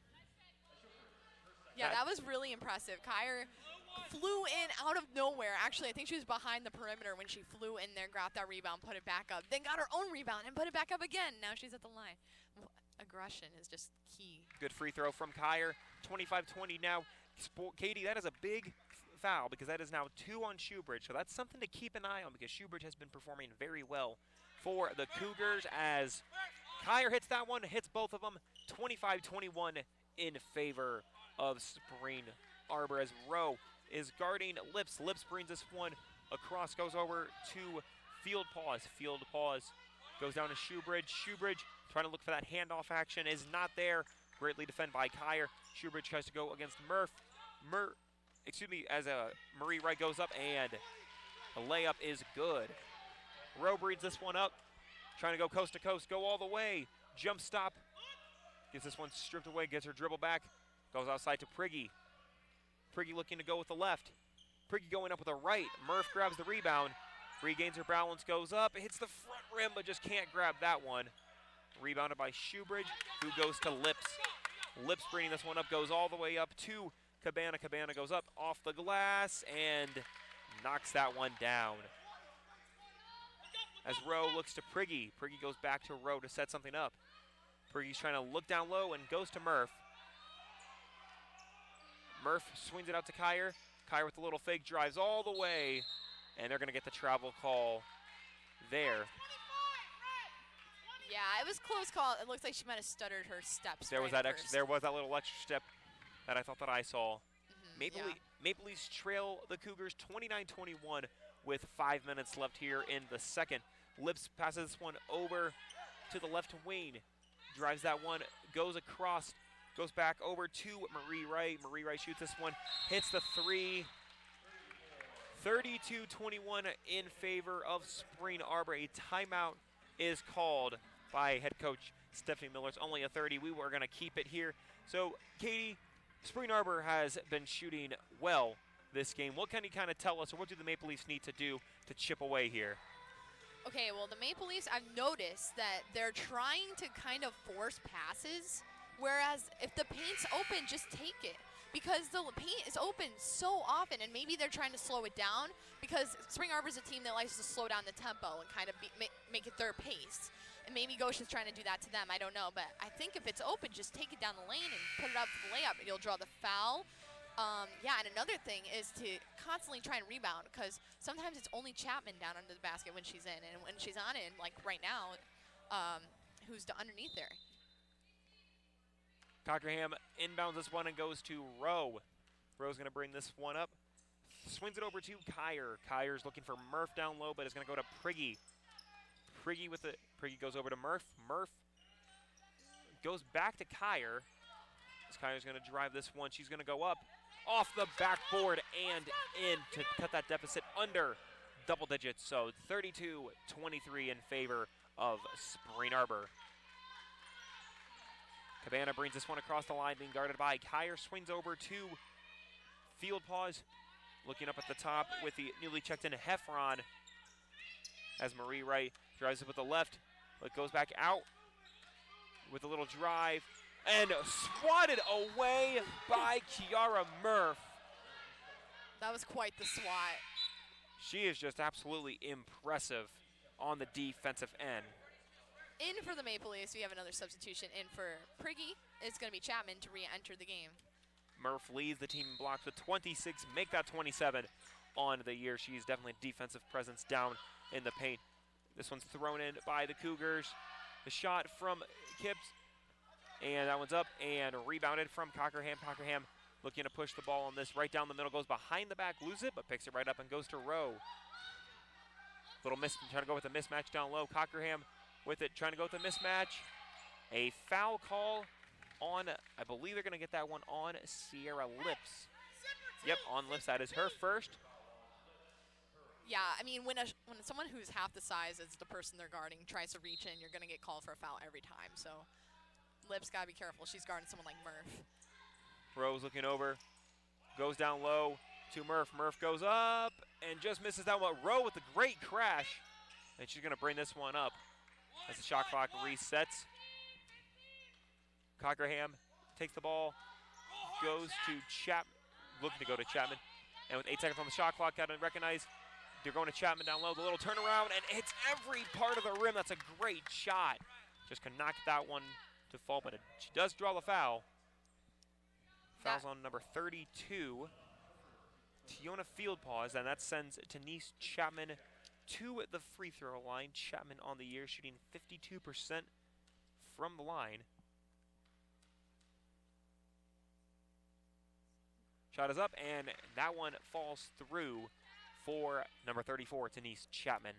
Yeah, that was really impressive. Kyer flew in out of nowhere. Actually, I think she was behind the perimeter when she flew in there, grabbed that rebound, put it back up, then got her own rebound and put it back up again. Now she's at the line. Aggression is just key. Good free throw from Kyer. 25-20 now. Katie, that is a big foul because that is now 2 on Shoebridge. So that's something to keep an eye on because Shoebridge has been performing very well for the Cougars as Kyer hits that one, hits both of them. 25-21 in favor of Spring Arbor as Rowe is guarding Lips. Lips brings this one across, goes over to Field Paws. Field Paws goes down to Shoebridge. Shoebridge trying to look for that handoff action, is not there. Greatly defended by Kyer. Schubert tries to go against Murph. As Marie Wright goes up, and the layup is good. Rowe breeds this one up, trying to go coast to coast, go all the way. Jump stop, gets this one stripped away, gets her dribble back, goes outside to Prigge. Prigge looking to go with the left. Prigge going up with the right. Murph grabs the rebound, regains her balance, goes up, hits the front rim, but just can't grab that one. Rebounded by Shoebridge, who goes to Lips. Lips bringing this one up, goes all the way up to Cabana. Cabana goes up off the glass and knocks that one down. As Rowe looks to Prigge. Prigge goes back to Rowe to set something up. Prigge's trying to look down low and goes to Murph. Murph swings it out to Kyer. Kyer with a little fake, drives all the way, and they're going to get the travel call there. Yeah, it was close call. It looks like she might have stuttered her steps. There was that little extra step that I thought that I saw. Maple Leafs trail the Cougars 29-21 with 5 minutes left here in the second. Lips passes this one over to the left wing, drives that one, goes across, goes back over to Marie Wright. Marie Wright shoots this one, hits the three. 32-21 in favor of Spring Arbor. A timeout is called by head coach Stephanie Miller. It's only a 30. We were going to keep it here. So, Katie, Spring Arbor has been shooting well this game. What can you kind of tell us, or what do the Maple Leafs need to do to chip away here? Okay, well, the Maple Leafs, I've noticed that they're trying to kind of force passes, whereas if the paint's open, just take it. Because the paint is open so often, and maybe they're trying to slow it down, because Spring Arbor's a team that likes to slow down the tempo and kind of make it their pace. And maybe Goshen's trying to do that to them, I don't know. But I think if it's open, just take it down the lane and put it up for the layup, and you'll draw the foul. And another thing is to constantly try and rebound, because sometimes it's only Chapman down under the basket when she's in, and when she's on it, like right now, who's underneath there? Cockerham inbounds this one and goes to Rowe. Rowe's going to bring this one up. Swings it over to Kyer. Kyer's looking for Murph down low, but it's going to go to Prigge. Prigge goes over to Murph. Murph goes back to Kyer. Kyer's going to drive this one. She's going to go up off the backboard and in to cut that deficit under double digits. So 32-23 in favor of Spring Arbor. Cabana brings this one across the line, being guarded by Kyer. Swings over to Field Paws. Looking up at the top with the newly checked in Heffron, as Marie Wright drives it with the left, but goes back out with a little drive and swatted away by Kiara Murph. That was quite the swat. She is just absolutely impressive on the defensive end. In for the Maple Leafs, we have another substitution. In for Prigge, it's going to be Chapman to re-enter the game. Murph leads the team in blocks with 26, make that 27 on the year. She's definitely a defensive presence down in the paint. This one's thrown in by the Cougars. The shot from Kipps, and that one's up and rebounded from Cockerham. Cockerham looking to push the ball on this. Right down the middle, goes behind the back, loses it, but picks it right up and goes to Rowe. Little miss, trying to go with a mismatch down low. Cockerham with it, trying to go with a mismatch. A foul call on, I believe they're going to get that one on Sierra Lips. Yep, on Lips. That is her first. Yeah, I mean, when someone who's half the size as the person they're guarding tries to reach in, you're going to get called for a foul every time. So Lips got to be careful. She's guarding someone like Murph. Rose looking over, goes down low to Murph. Murph goes up and just misses that one. Rowe with a great crash, and she's going to bring this one up as the shot clock resets. Cockerham takes the ball, goes to Chapman, looking to go to Chapman. And with 8 seconds on the shot clock, got to recognize they're going to Chapman down low. The little turnaround, and hits every part of the rim. That's a great shot. Just can knock that one to fall, but she does draw the foul. Foul's on number 32, Tiona Fieldpaws, and that sends Denise Chapman to the free throw line. Chapman on the year, shooting 52% from the line. Shot is up, and that one falls through for number 34, Denise Chapman.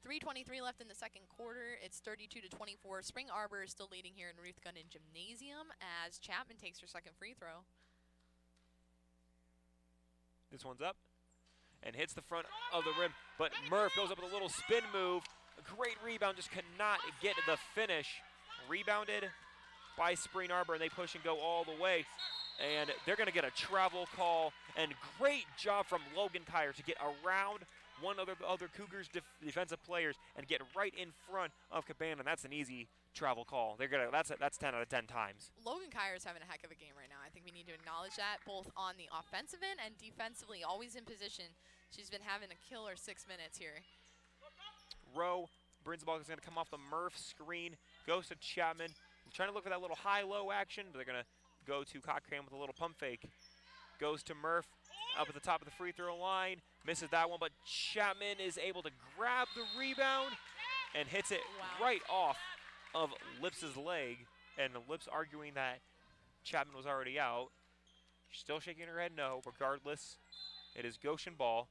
3:23 left in the second quarter. It's 32-24. Spring Arbor is still leading here in Ruth Gundon Gymnasium as Chapman takes her second free throw. This one's up and hits the front of the rim, but Murph goes up with a little spin move. A great rebound, just could not get the finish. Rebounded by Spring Arbor, and they push and go all the way. And they're going to get a travel call, and great job from Logan Kyer to get around one of the other Cougars defensive players and get right in front of Cabana. That's an easy travel call. That's 10 out of 10 times. Logan Kyer is having a heck of a game right now. I think we need to acknowledge that, both on the offensive end and defensively, always in position. She's been having a killer 6 minutes here. Rowe brings the ball. It's going to come off the Murph screen. Goes to Chapman. Trying to look for that little high-low action, but they're going to go to Cochrane with a little pump fake. Goes to Murph up at the top of the free throw line. Misses that one, but Chapman is able to grab the rebound and hits it right off of Lips's leg. And Lips arguing that Chapman was already out. She's still shaking her head no. Regardless, it is Goshen ball.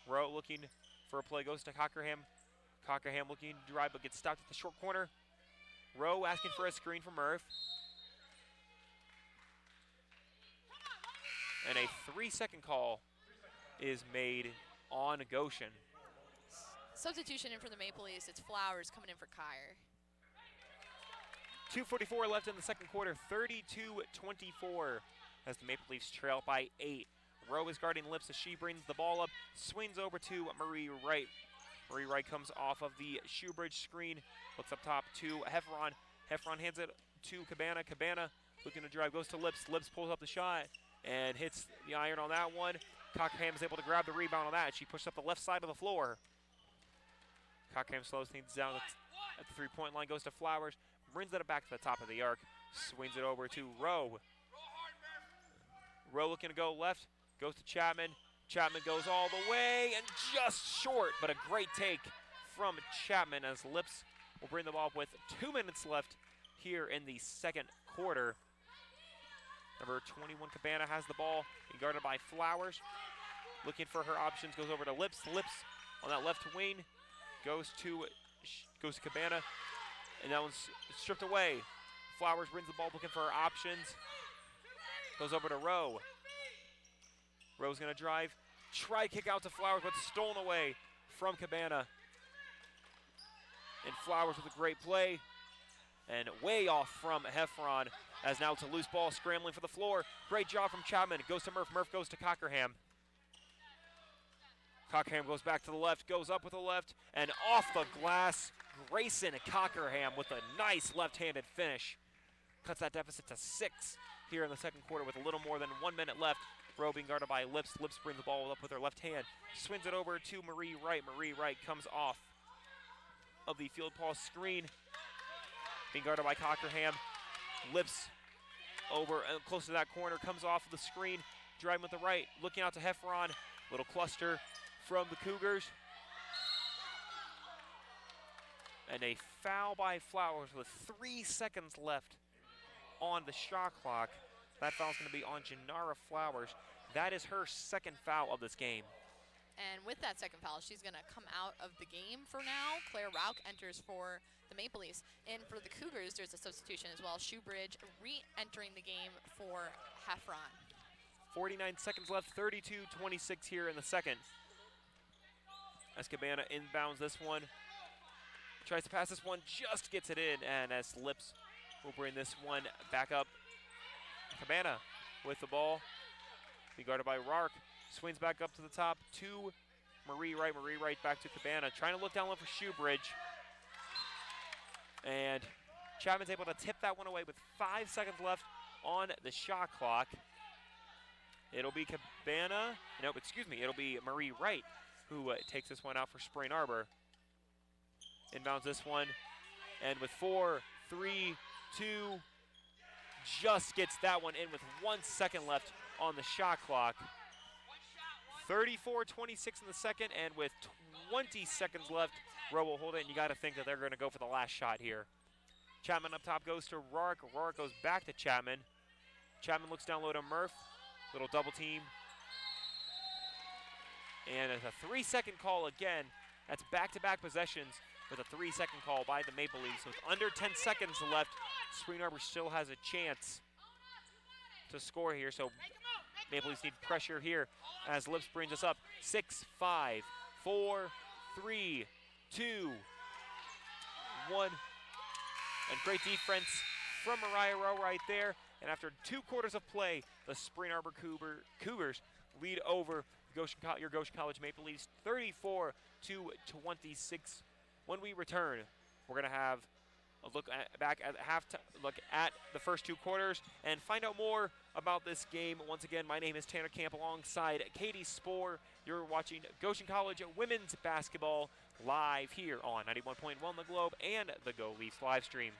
Rowe looking for a play, goes to Cockerham. Cockerham looking to drive, but gets stopped at the short corner. Rowe asking for a screen from Murph. And a 3-second call is made on Goshen. Substitution in for the Maple Leafs. It's Flowers coming in for Kyer. 2:44 left in the second quarter, 32-24 as the Maple Leafs trail by 8. Rowe is guarding Lips as she brings the ball up, swings over to Marie Wright. Marie Wright comes off of the Shoebridge screen, looks up top to Heffron. Heffron hands it to Cabana. Cabana looking to drive, goes to Lips. Lips pulls up the shot and hits the iron on that one. Cockerham is able to grab the rebound on that. She pushes up the left side of the floor. Cockerham slows things down at the three-point line, goes to Flowers, brings it back to the top of the arc, swings it over to Rowe. Rowe looking to go left, goes to Chapman. Chapman goes all the way and just short, but a great take from Chapman as Lips will bring the ball up with 2 minutes left here in the second quarter. Number 21, Cabana, has the ball, being guarded by Flowers. Looking for her options, goes over to Lips. Lips on that left wing, goes to Cabana, and that one's stripped away. Flowers brings the ball, looking for her options. Goes over to Rowe. Rowe's gonna drive, try kick out to Flowers, but stolen away from Cabana. And Flowers with a great play, and way off from Heffron, as now it's a loose ball scrambling for the floor. Great job from Chapman. It goes to Murph. Murph goes to Cockerham. Cockerham goes back to the left, goes up with the left, and off the glass, Grayson Cockerham with a nice left-handed finish. Cuts that deficit to 6 here in the second quarter with a little more than 1 minute left. Rowe being guarded by Lips. Lips brings the ball up with her left hand. Swings it over to Marie Wright. Marie Wright comes off of the field pause screen. Being guarded by Cockerham. Lips over close to that corner, comes off of the screen, driving with the right, looking out to Heffron. Little cluster from the Cougars. And a foul by Flowers with 3 seconds left on the shot clock. That foul's going to be on Janara Flowers. That is her second foul of this game. And with that second foul, she's going to come out of the game for now. Claire Rauch enters for the Maple Leafs. And for the Cougars, there's a substitution as well. Shoebridge re-entering the game for Heffron. 49 seconds left, 32-26 here in the second. As Cabana inbounds this one. Tries to pass this one, just gets it in, and as Lips will bring this one back up. Cabana with the ball, be guarded by Rark. Swings back up to the top to Marie Wright. Marie Wright back to Cabana, trying to look down low for Shoebridge. And Chapman's able to tip that one away with 5 seconds left on the shot clock. It'll be Cabana, no, excuse me, it'll be Marie Wright who takes this one out for Spring Arbor. Inbounds this one, and with 4, 3, 2, just gets that one in with 1 second left on the shot clock. 34-26 in the second, and with 20 seconds left, Rowe will hold it, and you got to think that they're going to go for the last shot here. Chapman up top goes to Rark. Rark goes back to Chapman. Chapman looks down low to Murph. Little double team. And it's a 3-second call again That's back-to-back possessions with a 3-second call by the Maple Leafs. With under 10 seconds left, Spring Arbor still has a chance to score here. So Maple Leafs need pressure here as Lips brings us up. 6, 5, 4, 3, 2, 1. And great defense from Mariah Rowe right there. And after 2 quarters of play, the Spring Arbor Cougars lead over your Goshen College Maple Leafs 34-26. When we return, we're going to have a look at the first 2 quarters and find out more about this game. Once again, my name is Tanner Camp alongside Katie Spohr. You're watching Goshen College women's basketball live here on 91.1 The Globe and the Go Leafs live stream.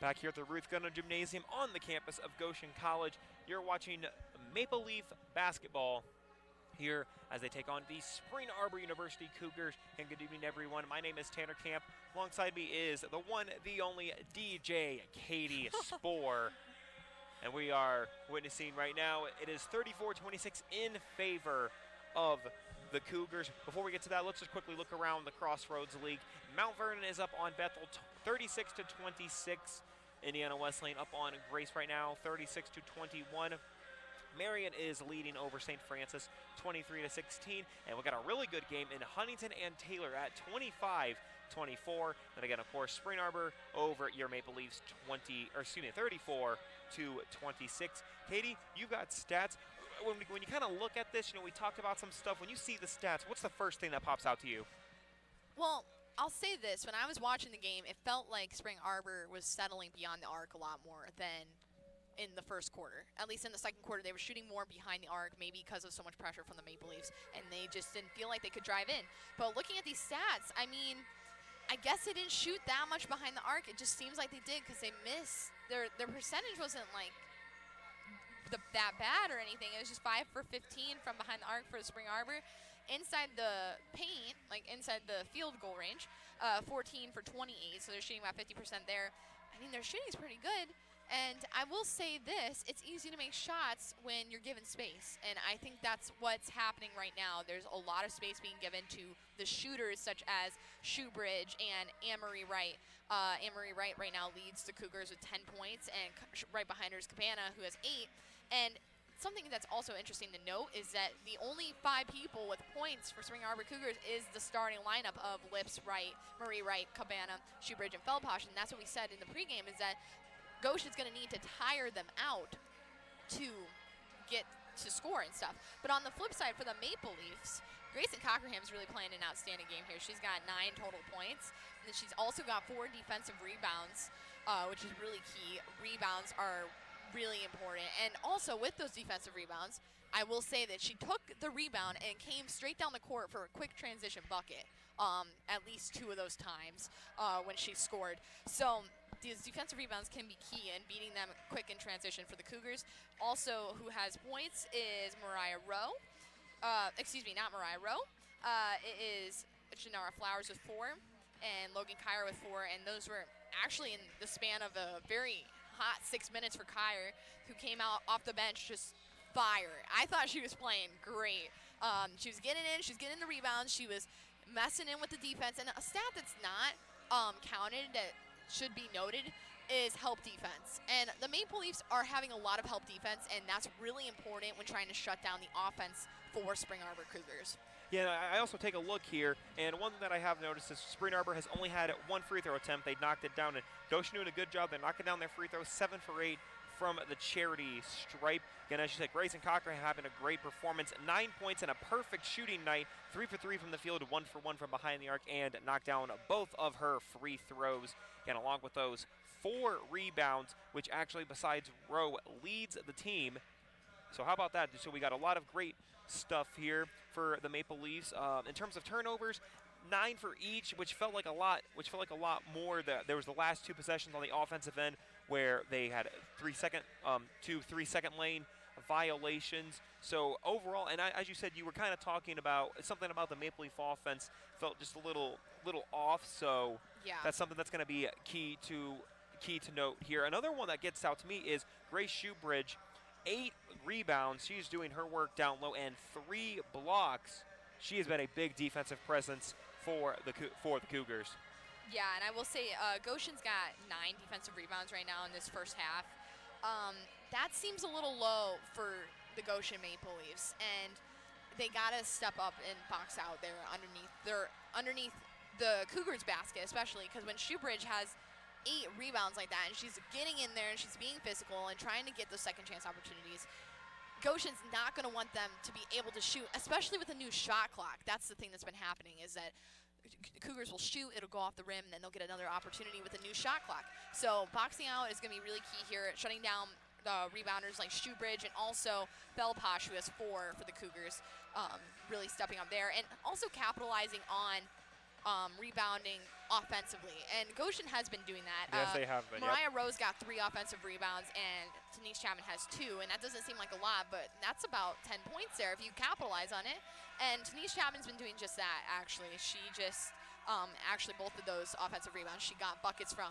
Back here at the Ruth Gundam Gymnasium on the campus of Goshen College, you're watching Maple Leaf basketball here as they take on the Spring Arbor University Cougars. And good evening, everyone. My name is Tanner Camp. Alongside me is the one, the only DJ Katie Spohr. And we are witnessing right now, it is 34-26 in favor of the Cougars. Before we get to that, let's just quickly look around the Crossroads League. Mount Vernon is up on Bethel 36-26. Indiana Wesleyan up on Grace right now, 36-21. Marion is leading over St. Francis 23-16, and we got a really good game in Huntington and Taylor at 25-24. And again, of course, Spring Arbor over your Maple Leafs 34-26. Katie, you got stats. When you kind of look at this, we talked about some stuff. When you see the stats, what's the first thing that pops out to you? Well, I'll say this. When I was watching the game, it felt like Spring Arbor was settling beyond the arc a lot more than in the first quarter. At least in the second quarter, they were shooting more behind the arc, maybe because of so much pressure from the Maple Leafs, and they just didn't feel like they could drive in. But looking at these stats, I mean, I guess they didn't shoot that much behind the arc. It just seems like they did because they missed. Their percentage wasn't like that bad or anything. It was just 5 for 15 from behind the arc for Spring Arbor. Inside the paint, like inside the field goal range, 14 for 28, so they're shooting about 50% there. I mean, their shooting's pretty good. And I will say this, it's easy to make shots when you're given space. And I think that's what's happening right now. There's a lot of space being given to the shooters such as Shoebridge and Anne-Marie Wright. Anne-Marie Wright right now leads the Cougars with 10 points, and right behind her is Cabana, who has 8. And something that's also interesting to note is that the only 5 people with points for Spring Arbor Cougars is the starting lineup of Lips, Wright, Marie Wright, Cabana, Shoebridge, and Feldposh. And that's what we said in the pregame, is that Goshen's going to need to tire them out to get to score and stuff. But on the flip side, for the Maple Leafs, Grayson Cockerham's really playing an outstanding game here. She's got 9 total points, and then she's also got 4 defensive rebounds, which is really key. Rebounds are really important. And also with those defensive rebounds, I will say that she took the rebound and came straight down the court for a quick transition bucket, at least 2 of those times when she scored. So these defensive rebounds can be key in beating them quick in transition for the Cougars. Also, who has points is Mariah Rowe. Not Mariah Rowe. It is Janara Flowers with 4 and Logan Kyer with 4. And those were actually in the span of a very hot 6 minutes for Kyer, who came out off the bench just fire. I thought she was playing great. She was getting in. She was getting the rebounds. She was messing in with the defense. And a stat that's not counted that should be noted is help defense. And the Maple Leafs are having a lot of help defense, and that's really important when trying to shut down the offense for Spring Arbor Cougars. Yeah, I also take a look here, and one thing that I have noticed is Spring Arbor has only had 1 free throw attempt. They knocked it down, and Goshen doing a good job. They're knocking down their free throws, 7 for 8 from the charity stripe. Again, as you said, Grayson Cochrane having a great performance, 9 points and a perfect shooting night, 3 for 3 from the field, 1 for 1 from behind the arc, and knocked down both of her free throws. And along with those, 4 rebounds, which actually, besides Rowe, leads the team. So how about that? So we got a lot of great stuff here for the Maple Leafs. In terms of turnovers, 9 for each, which felt like a lot more. There was the last 2 possessions on the offensive end where they had 2 3-second lane violations. So overall, and as you said, you were kind of talking about something about the Maple Leaf offense felt just a little off. So Yeah. that's something that's going to be key to note here. Another one that gets out to me is Grace Shoebridge, 8 rebounds. She's doing her work down low, and 3 blocks. She has been a big defensive presence for the Cougars. Yeah, and I will say Goshen's got 9 defensive rebounds right now in this first half. That seems a little low for the Goshen Maple Leafs, and they got to step up and box out there underneath the Cougars basket, especially because when Shoebridge has 8 rebounds like that, and she's getting in there and she's being physical and trying to get those second chance opportunities, Goshen's not going to want them to be able to shoot, especially with a new shot clock. That's the thing that's been happening, is that Cougars will shoot, it'll go off the rim, and then they'll get another opportunity with a new shot clock. So boxing out is going to be really key here, shutting down the rebounders like Shoebridge, and also Feldposh, who has 4 for the Cougars, really stepping up there, and also capitalizing on rebounding offensively. And Goshen has been doing that. Yes, they have been. Mariah Rose got 3 offensive rebounds, and Denise Chapman has 2, and that doesn't seem like a lot, but that's about 10 points there if you capitalize on it. And Denise Chapman's been doing just that, actually. She just, actually both of those offensive rebounds she got buckets from.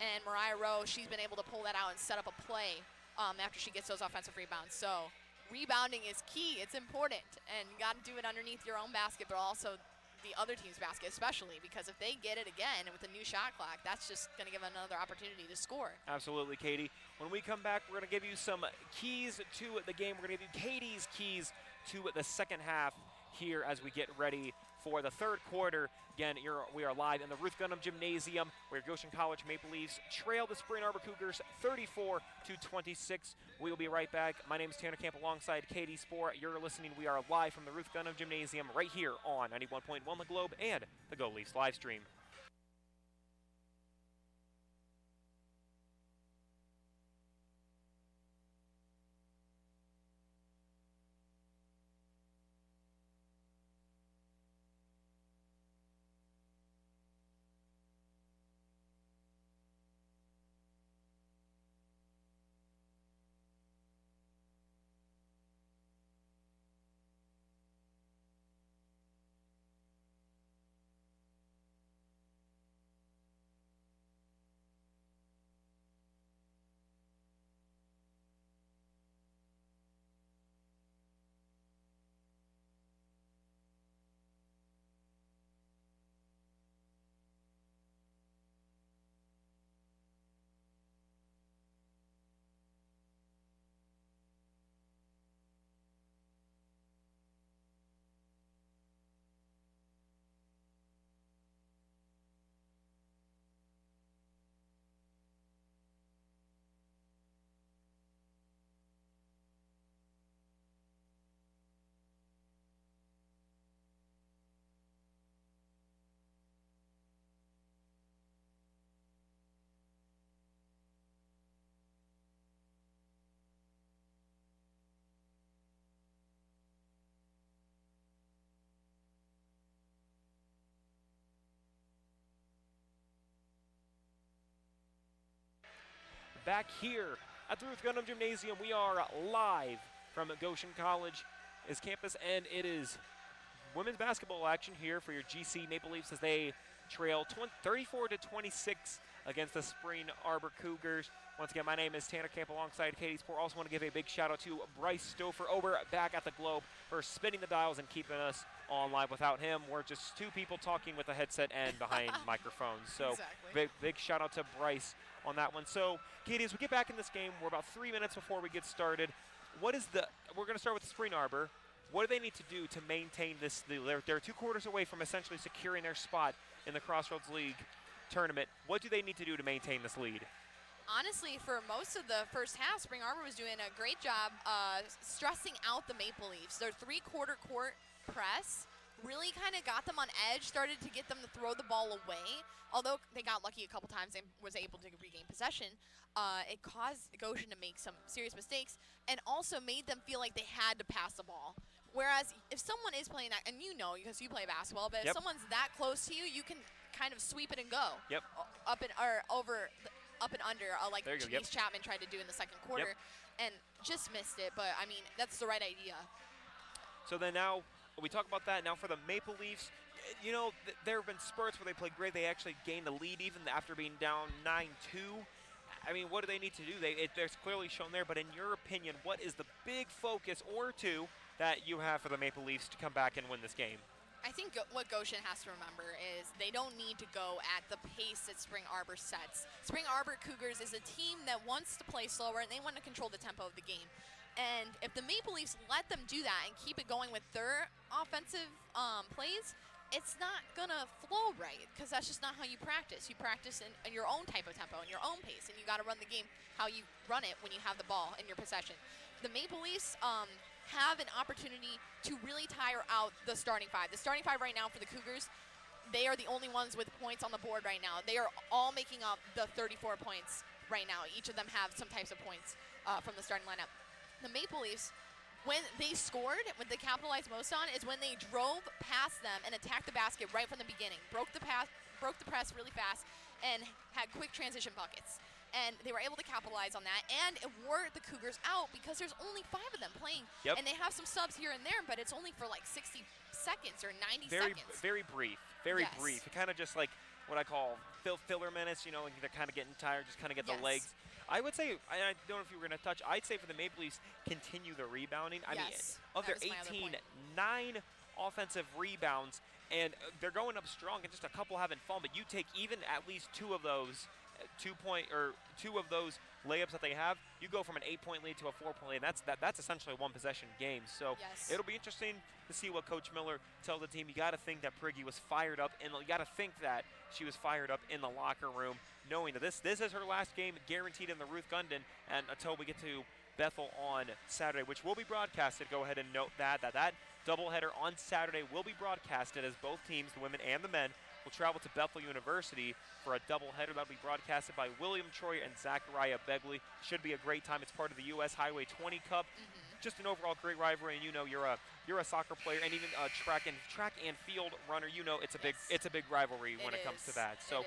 And Mariah Rowe, she's been able to pull that out and set up a play after she gets those offensive rebounds. So rebounding is key. It's important, and you got to do it underneath your own basket, but also the other team's basket, especially because if they get it again with a new shot clock, that's just going to give another opportunity to score. Absolutely, Katie. When we come back, we're going to give you some keys to the game. We're going to give you Katie's keys to the second half here as we get ready for the third quarter. Again, we are live in the Ruth Gundam Gymnasium, where Goshen College Maple Leafs trail the Spring Arbor Cougars 34-26. We will be right back. My name is Tanner Camp alongside Katie Spoor. You're listening. We are live from the Ruth Gundam Gymnasium right here on 91.1 The Globe and the Go Leafs live stream. Back here at the Ruth Gundam Gymnasium, we are live from Goshen College's campus, and it is women's basketball action here for your GC Maple Leafs as they trail 34-26 against the Spring Arbor Cougars. Once again, my name is Tanner Camp alongside Katie Spoor. Also want to give a big shout out to Bryce Stouffer back at the Globe for spinning the dials and keeping us on live. Without him, we're just two people talking with a headset and behind microphones. So exactly. big shout out to Bryce on that one. So, Katie, as we get back in this game, we're about 3 minutes before we get started. We're going to start with Spring Arbor. What do they need to do to maintain this? They're 2 quarters away from essentially securing their spot in the Crossroads League tournament. What do they need to do to maintain this lead? Honestly, for most of the first half, Spring Arbor was doing a great job stressing out the Maple Leafs. Their 3-quarter court press really kind of got them on edge, started to get them to throw the ball away. Although they got lucky a couple times and was able to regain possession, it caused Goshen to make some serious mistakes and also made them feel like they had to pass the ball. Whereas if someone is playing that, and you know because you play basketball, but if someone's that close to you, you can kind of sweep it and go. Yep. Up and under, like Denise Chapman tried to do in the second quarter, and just missed it. But I mean, that's the right idea. So then now we talk about that. Now for the Maple Leafs, you know, there have been spurts where they played great. They actually gained the lead even after being down 9-2. I mean, what do they need to do? There's clearly shown there, but in your opinion, what is the big focus or two that you have for the Maple Leafs to come back and win this game? I think what Goshen has to remember is they don't need to go at the pace that Spring Arbor sets. Spring Arbor Cougars is a team that wants to play slower, and they want to control the tempo of the game. And if the Maple Leafs let them do that and keep it going with their offensive plays, it's not going to flow right because that's just not how you practice. You practice in your own type of tempo, in your own pace, and you got to run the game how you run it when you have the ball in your possession. The Maple Leafs have an opportunity to really tire out the starting five. The starting five right now for the Cougars, they are the only ones with points on the board right now. They are all making up the 34 points right now. Each of them have some types of points from the starting lineup. The Maple Leafs, when they scored, what they capitalized most on is when they drove past them and attacked the basket right from the beginning, broke the press really fast, and had quick transition buckets. And they were able to capitalize on that, and it wore the Cougars out because there's only 5 of them playing, and they have some subs here and there, but it's only for like 60 seconds or 90 seconds. Very brief, brief. It kind of just like what I call filler minutes, you know, and they're kind of getting tired, just kind of get the legs. I would say, I don't know if you were going to touch, I'd say for the Maple Leafs, continue the rebounding. I mean, of their 18, 9 offensive rebounds, and they're going up strong, and just a couple haven't fallen. But you take even at least two of those, two of those layups that they have, you go from an 8-point lead to a 4-point lead. That's essentially a one-possession game. So it'll be interesting to see what Coach Miller tells the team. You got to think that Prigge was fired up, and you got to think that she was fired up in the locker room, knowing that this is her last game guaranteed in the Ruth Gundon, and until we get to Bethel on Saturday, which will be broadcasted. Go ahead and note that doubleheader on Saturday will be broadcasted, as both teams, the women and the men, will travel to Bethel University for a doubleheader. That'll be broadcasted by William Troy and Zachariah Begley. Should be a great time. It's part of the U.S. Highway 20 Cup. Just an overall great rivalry, and you're a soccer player and even a track and field runner. It's a big rivalry when it comes to that. So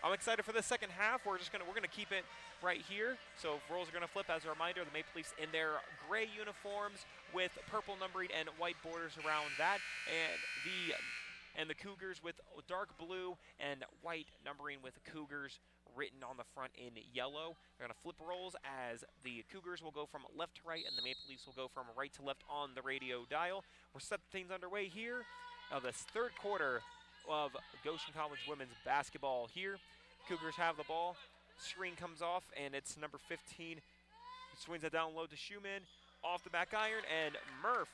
I'm excited for the second half. We're gonna keep it right here. So roles are gonna flip. As a reminder, the Maple Leafs in their gray uniforms with purple numbering and white borders around that, and the Cougars with dark blue and white numbering with Cougars written on the front in yellow. They're gonna flip roles as the Cougars will go from left to right, and the Maple Leafs will go from right to left on the radio dial. We're setting things underway here. This third quarter of Goshen College women's basketball here. Cougars have the ball. Screen comes off, and it's number 15. Swings it down low to Schumann. Off the back iron, and Murph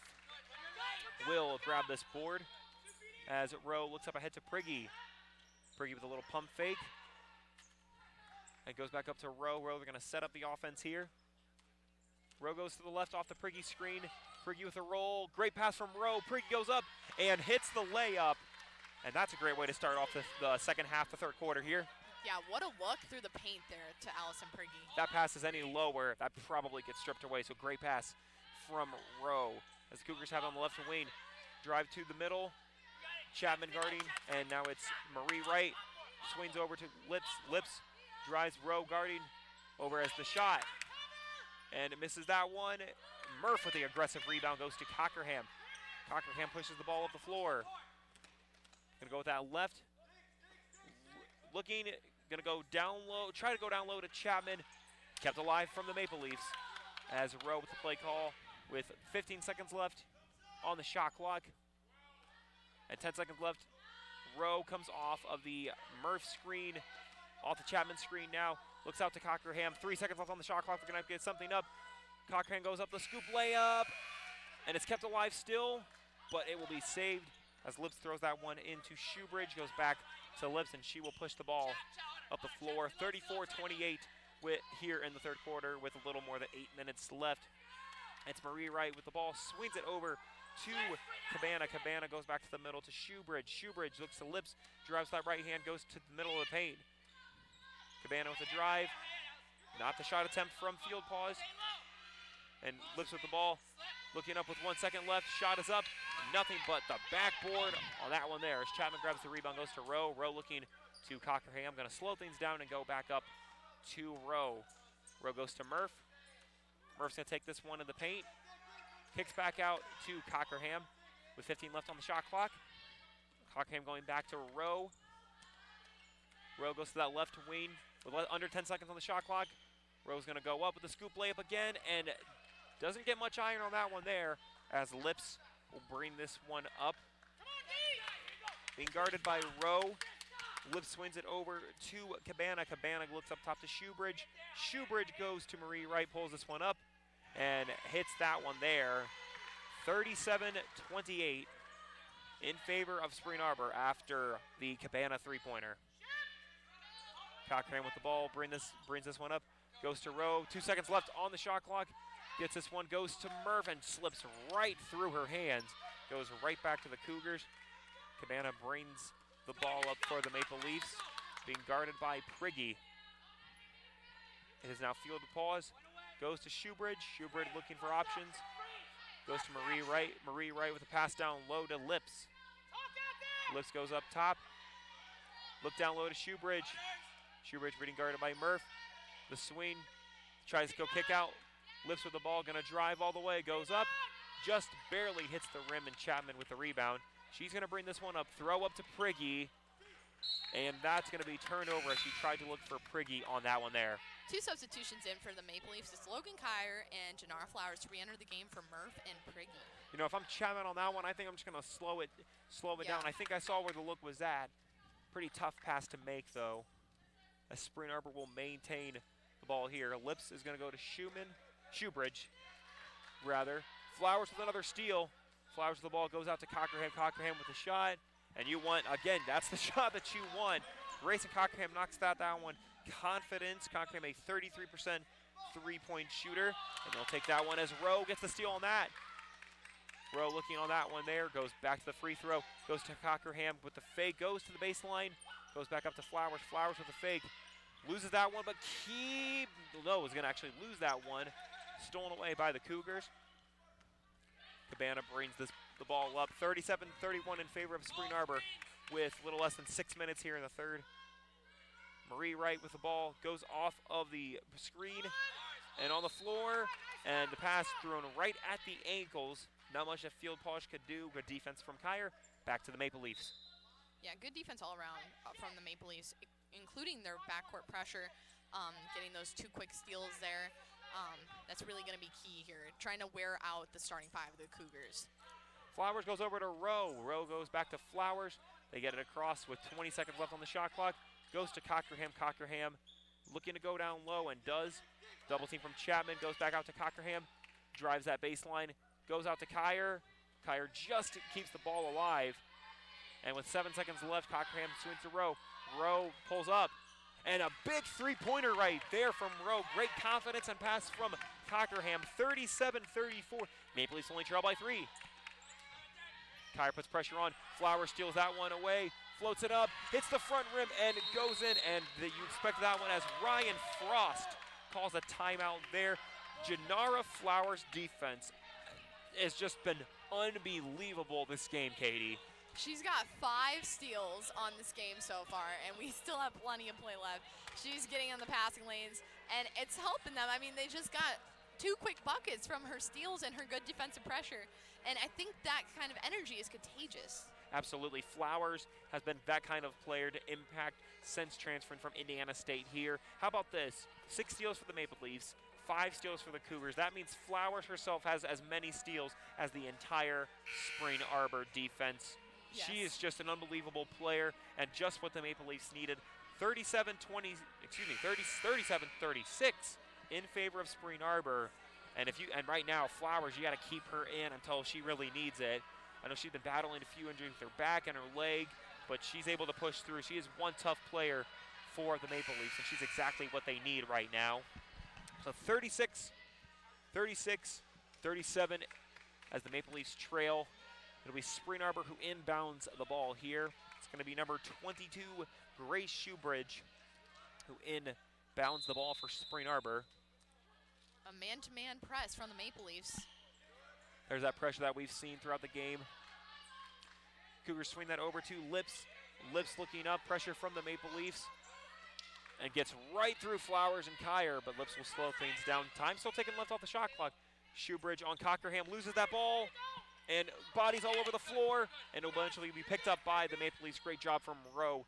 will grab this board as Rowe looks up ahead to Prigge. Prigge with a little pump fake. It goes back up to Rowe. Rowe, they're going to set up the offense here. Rowe goes to the left off the Prigge screen. Prigge with a roll. Great pass from Rowe. Prigge goes up and hits the layup. And that's a great way to start off the second half, the third quarter here. Yeah, what a look through the paint there to Allison Prigge. That pass is any lower, that probably gets stripped away. So great pass from Rowe. As the Cougars have on the left wing. Drive to the middle. Chapman guarding, and now it's Marie Wright. Swings over to Lips. Lips drives Rowe guarding over as the shot. And it misses that one. Murph with the aggressive rebound goes to Cockerham. Cockerham pushes the ball up the floor. Gonna go with that left. Looking, gonna go down low, try to go down low to Chapman. Kept alive from the Maple Leafs as Rowe with the play call with 15 seconds left on the shot clock. And 10 seconds left. Rowe comes off of the Murph screen, off the Chapman screen now. Looks out to Cockerham. 3 seconds left on the shot clock. We're gonna have to get something up. Cockerham goes up the scoop layup, and it's kept alive still, but it will be saved as Lips throws that one into Shoebridge. Goes back to Lips, and she will push the ball up the floor. 34-28 here in the third quarter with a little more than 8 minutes left. It's Marie Wright with the ball, swings it over to Cabana. Cabana goes back to the middle to Shoebridge. Shoebridge looks to Lips, drives that right hand, goes to the middle of the paint. Cabana with a drive, not the shot attempt from field pause. And Lips with the ball, looking up with 1 second left. Shot is up, nothing but the backboard on that one there. As Chapman grabs the rebound, goes to Rowe. Rowe looking to Cockerham. Going to slow things down and go back up to Rowe. Rowe goes to Murph. Murph's going to take this one in the paint. Kicks back out to Cockerham with 15 left on the shot clock. Cockerham going back to Rowe. Rowe goes to that left wing with under 10 seconds on the shot clock. Rowe's going to go up with the scoop layup again, and doesn't get much iron on that one there, as Lips will bring this one up. Being guarded by Rowe. Lips swings it over to Cabana. Cabana looks up top to Shoebridge. Shoebridge goes to Marie Wright, pulls this one up, and hits that one there. 37-28 in favor of Spring Arbor after the Cabana three-pointer. Cochrane with the ball, brings this one up, goes to Rowe. 2 seconds left on the shot clock. Gets this one, goes to Murph, and slips right through her hands. Goes right back to the Cougars. Cabana brings the ball up for the Maple Leafs, being guarded by Prigge. It is now field to pause. Goes to Shoebridge. Shoebridge looking for options. Goes to Marie Wright. Marie Wright with a pass down low to Lips. Lips goes up top. Look down low to Shoebridge. Shoebridge being guarded by Murph. The swing. Tries to go kick out. Lips with the ball. Going to drive all the way. Goes up. Just barely hits the rim, and Chapman with the rebound. She's going to bring this one up. Throw up to Prigge. And that's going to be turned over as she tried to look for Prigge on that one there. 2 substitutions in for the Maple Leafs. It's Logan Kyer and Janara Flowers to re-enter the game for Murph and Priggy. You know, if I'm Chapman on that one, I think I'm just going to slow it down. I think I saw where the look was at. Pretty tough pass to make, though. As Spring Arbor will maintain the ball here. Lips is going to go to Shoebridge, rather. Flowers with another steal. Flowers with the ball, goes out to Cockerham. Cockerham with the shot. And you want, again, that's the shot that you want. Grayson Cockerham knocks that down one. Confidence. Cockerham a 33% three-point shooter. And they'll take that one as Rowe gets the steal on that. Rowe looking on that one there. Goes back to the free throw. Goes to Cockerham with the fake. Goes to the baseline. Goes back up to Flowers. Flowers with the fake. Loses that one, but is going to actually lose that one. Stolen away by the Cougars. Cabana brings the ball up. 37-31 in favor of Spring Arbor with a little less than 6 minutes here in the third. Marie Wright with the ball goes off of the screen and on the floor, and the pass thrown right at the ankles. Not much that Field Polish could do. Good defense from Kyer. Back to the Maple Leafs. Yeah, good defense all around from the Maple Leafs, including their backcourt pressure, getting those 2 quick steals there. That's really going to be key here, trying to wear out the starting 5 of the Cougars. Flowers goes over to Rowe. Rowe goes back to Flowers. They get it across with 20 seconds left on the shot clock. Goes to Cockerham. Cockerham looking to go down low and does. Double team from Chapman. Goes back out to Cockerham. Drives that baseline. Goes out to Kyer. Kyer just keeps the ball alive. And with 7 seconds left, Cockerham swings to Rowe. Rowe pulls up. And a big three-pointer right there from Rowe. Great confidence and pass from Cockerham. 37-34. Maple Leafs only trail by 3. Kyer puts pressure on. Flowers steals that one away. Floats it up. Hits the front rim and it goes in. And you expect that one as Ryan Frost calls a timeout there. Janara Flowers' defense has just been unbelievable this game, Katie. She's got 5 steals on this game so far, and we still have plenty of play left. She's getting on the passing lanes, and it's helping them. I mean, they just got 2 quick buckets from her steals and her good defensive pressure, and I think that kind of energy is contagious. Absolutely. Flowers has been that kind of player to impact since transferring from Indiana State here. How about this? 6 steals for the Maple Leafs, 5 steals for the Cougars. That means Flowers herself has as many steals as the entire Spring Arbor defense. Yes. She is just an unbelievable player and just what the Maple Leafs needed. 37-36 in favor of Spring Arbor. And right now, Flowers, you got to keep her in until she really needs it. I know she's been battling a few injuries with her back and her leg, but she's able to push through. She is one tough player for the Maple Leafs, and she's exactly what they need right now. So 36, 36, 37 as the Maple Leafs trail. It'll be Spring Arbor who inbounds the ball here. It's going to be number 22, Grace Shoebridge, who inbounds the ball for Spring Arbor. A man-to-man press from the Maple Leafs. There's that pressure that we've seen throughout the game. Cougars swing that over to Lips. Lips looking up, pressure from the Maple Leafs. And gets right through Flowers and Kyer, but Lips will slow things down. Time still taking left off the shot clock. Shoebridge on Cockerham, loses that ball. And bodies all over the floor, and it'll eventually be picked up by the Maple Leafs. Great job from Rowe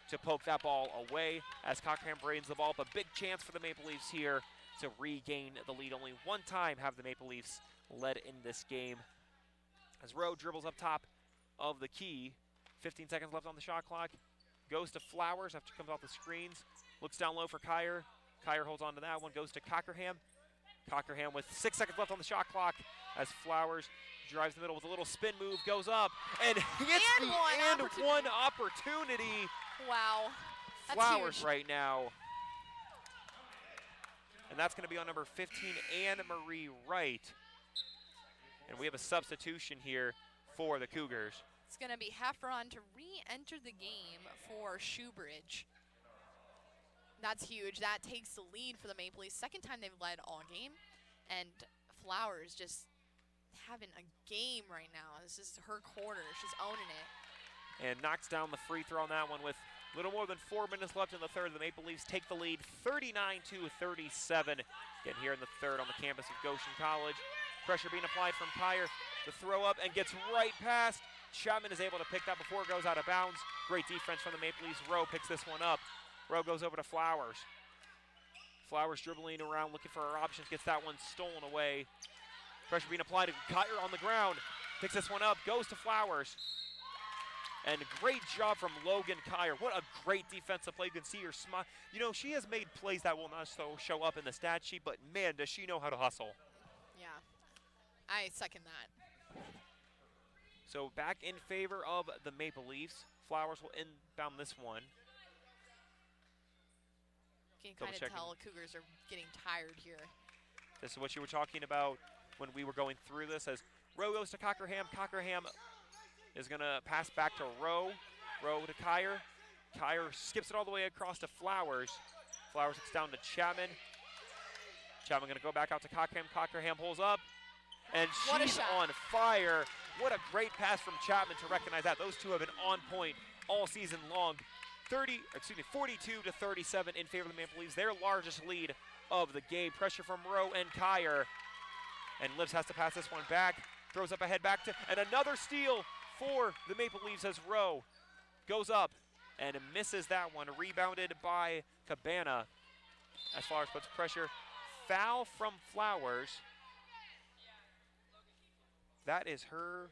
to poke that ball away as Cockerham brains the ball up. A big chance for the Maple Leafs here to regain the lead. Only one time have the Maple Leafs led in this game. As Rowe dribbles up top of the key, 15 seconds left on the shot clock. Goes to Flowers after comes off the screens. Looks down low for Kyer. Kyer holds on to that one, goes to Cockerham. Cockerham with 6 seconds left on the shot clock as Flowers drives the middle with a little spin move, goes up, and hits the one opportunity. Wow. That's Flowers huge. right now. And that's going to be on number 15, Anne Marie Wright. And we have a substitution here for the Cougars. It's going to be Heffron to re-enter the game for Shoebridge. That's huge. That takes the lead for the Maple Leafs. Second time they've led all game. And Flowers just having a game right now. This is her quarter. She's owning it. And knocks down the free throw on that one with a little more than 4 minutes left in the third. The Maple Leafs take the lead 39-37. Getting here in the third on the campus of Goshen College. Pressure being applied from Kyer. The throw up and gets right past. Chapman is able to pick that before it goes out of bounds. Great defense from the Maple Leafs. Rowe picks this one up. Rowe goes over to Flowers. Flowers dribbling around, looking for her options, gets that one stolen away. Pressure being applied to Kyer on the ground. Picks this one up, goes to Flowers. And great job from Logan Kyer. What a great defensive play. You can see her smile. You know, she has made plays that will not show up in the stat sheet, but man, does she know how to hustle. Yeah, I second that. So back in favor of the Maple Leafs. Flowers will inbound this one. You can kind of tell Cougars are getting tired here. This is what you were talking about when we were going through this. As Rowe goes to Cockerham. Cockerham is going to pass back to Rowe. Rowe to Kyer. Kyer skips it all the way across to Flowers. Flowers gets down to Chapman. Chapman going to go back out to Cockerham. Cockerham pulls up. And she's on fire. What a great pass from Chapman to recognize that. Those two have been on point all season long. 42-37 in favor of the Maple Leafs. Their largest lead of the game. Pressure from Rowe and Kyer. And Lips has to pass this one back. Throws up ahead back to, and another steal for the Maple Leafs as Rowe goes up and misses that one. Rebounded by Cabana as Flowers puts pressure. Foul from Flowers. That is her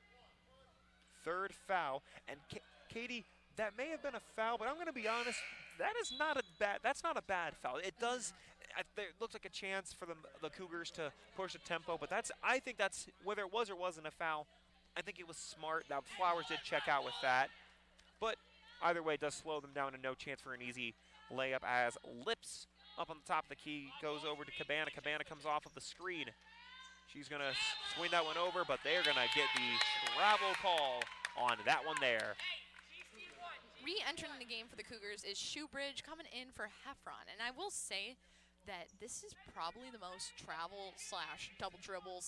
third foul. And Katie, that may have been a foul, but I'm going to be honest, that's not a bad foul. It does, it looks like a chance for the Cougars to push the tempo, but I think that's, whether it was or wasn't a foul, I think it was smart. Now, Flowers did check out with that, but either way, it does slow them down and no chance for an easy layup as Lips up on the top of the key goes over to Cabana. Cabana comes off of the screen. She's going to swing that one over, but they're going to get the travel call on that one there. Re-entering the game for the Cougars is Shoebridge coming in for Heffron. And I will say that this is probably the most travel / double dribble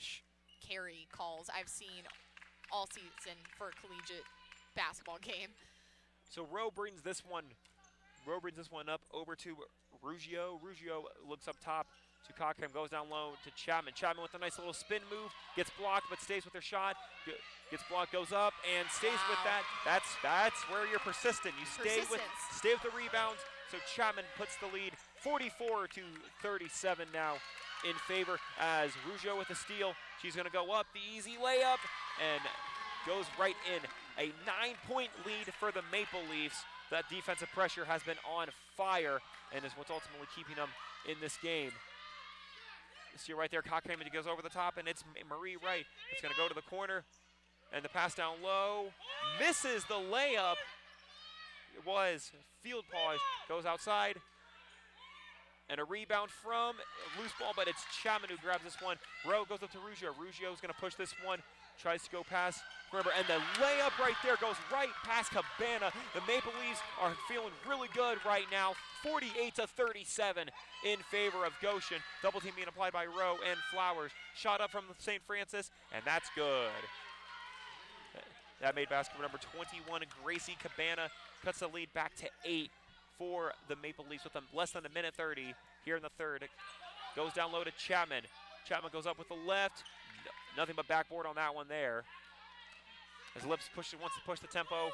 / carry calls I've seen all season for a collegiate basketball game. So Rowe brings this one up over to Ruggio. Ruggio looks up top to Cockerham, goes down low to Chapman. Chapman with a nice little spin move, gets blocked but stays with her shot. Gets blocked, goes up, and stays with that. That's where you're persistent. You stay with the rebounds. So Chapman puts the lead 44-37 now in favor as Ruggio with the steal. She's going to go up, the easy layup, and goes right in. A 9-point lead for the Maple Leafs. That defensive pressure has been on fire and is what's ultimately keeping them in this game. You see right there, Cockerham goes over the top, and it's Marie Wright. It's going to go to the corner, and the pass down low. Misses the layup. It was field pause, goes outside. And a rebound from loose ball, but it's Chapman who grabs this one. Rowe goes up to Ruggio. Ruggio is going to push this one. Tries to go past. Remember, and the layup right there goes right past Cabana. The Maple Leafs are feeling really good right now. 48-37 in favor of Goshen. Double team being applied by Rowe and Flowers. Shot up from St. Francis, and that's good. That made basketball number 21. Gracie Cabana cuts the lead back to 8 for the Maple Leafs with less than a minute 30 here in the third. Goes down low to Chapman. Chapman goes up with the left. Nothing but backboard on that one there. As Lips wants to push the tempo,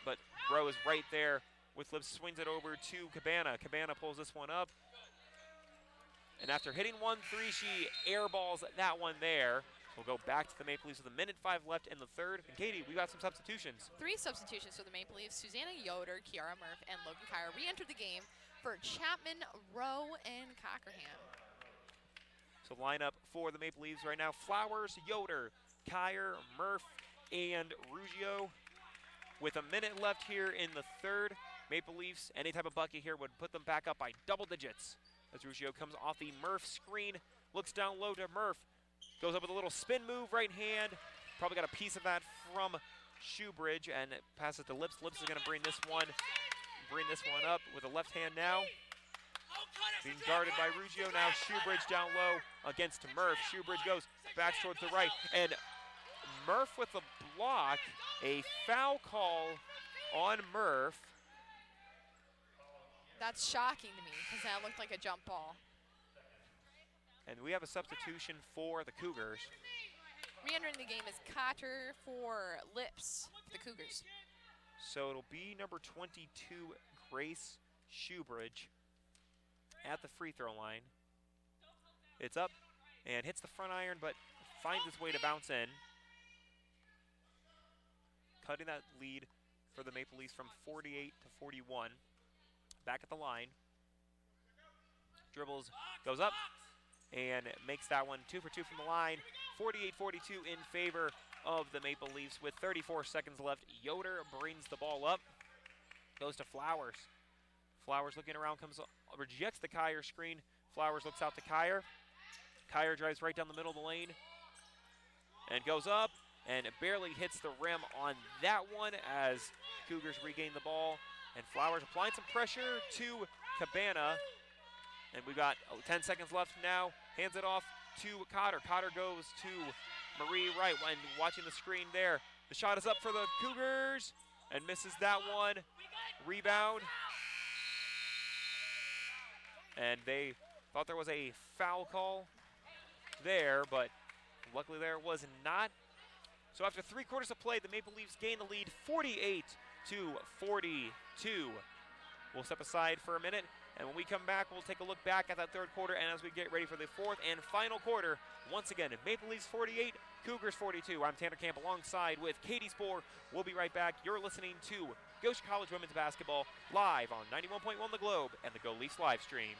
but Rowe is right there with Lips, swings it over to Cabana. Cabana pulls this one up. And after hitting 1-3, she airballs that one there. We'll go back to the Maple Leafs with a minute 5 left in the third. And Katie, we got some substitutions. 3 substitutions for the Maple Leafs. Susanna Yoder, Kiara Murph, and Logan Kyer re-entered the game for Chapman, Rowe, and Cockerham. So lineup for the Maple Leafs right now: Flowers, Yoder, Kyer, Murph, and Ruggio. With a minute left here in the third, Maple Leafs, any type of bucket here would put them back up by double digits. As Ruggio comes off the Murph screen, looks down low to Murph, goes up with a little spin move, right hand. Probably got a piece of that from Shoebridge, and it passes to Lips. Lips is going to bring this one up with a left hand now. Being guarded by Ruggio now. Shoebridge down low against Murph. Shoebridge goes back towards the right, and Murph with a block. A foul call on Murph. That's shocking to me because that looked like a jump ball. And we have a substitution for the Cougars. Re-entering the game is Cotter for Lips for the Cougars. So it'll be number 22, Grace Shoebridge. at the free throw line. It's up and hits the front iron, but finds its way to bounce in. Cutting that lead for the Maple Leafs from 48 to 41. Back at the line. Dribbles, goes up, and makes that one 2 for 2 from the line. 48-42 in favor of the Maple Leafs with 34 seconds left. Yoder brings the ball up. Goes to Flowers. Flowers looking around, rejects the Kyer screen. Flowers looks out to Kyer. Kyer drives right down the middle of the lane and goes up and barely hits the rim on that one as Cougars regain the ball. And Flowers applying some pressure to Cabana. And we got 10 seconds left now. Hands it off to Cotter. Cotter goes to Marie Wright and watching the screen there. The shot is up for the Cougars and misses that one. Rebound. And they thought there was a foul call there, but luckily there was not. So after 3 quarters of play, the Maple Leafs gain the lead 48 to 42. We'll step aside for a minute, and when we come back, we'll take a look back at that third quarter, and as we get ready for the fourth and final quarter, once again, Maple Leafs 48, Cougars 42. I'm Tanner Camp alongside with Katie Spoor. We'll be right back. You're listening to Goshen College Women's Basketball live on 91.1 The Globe and the Go Leafs live stream.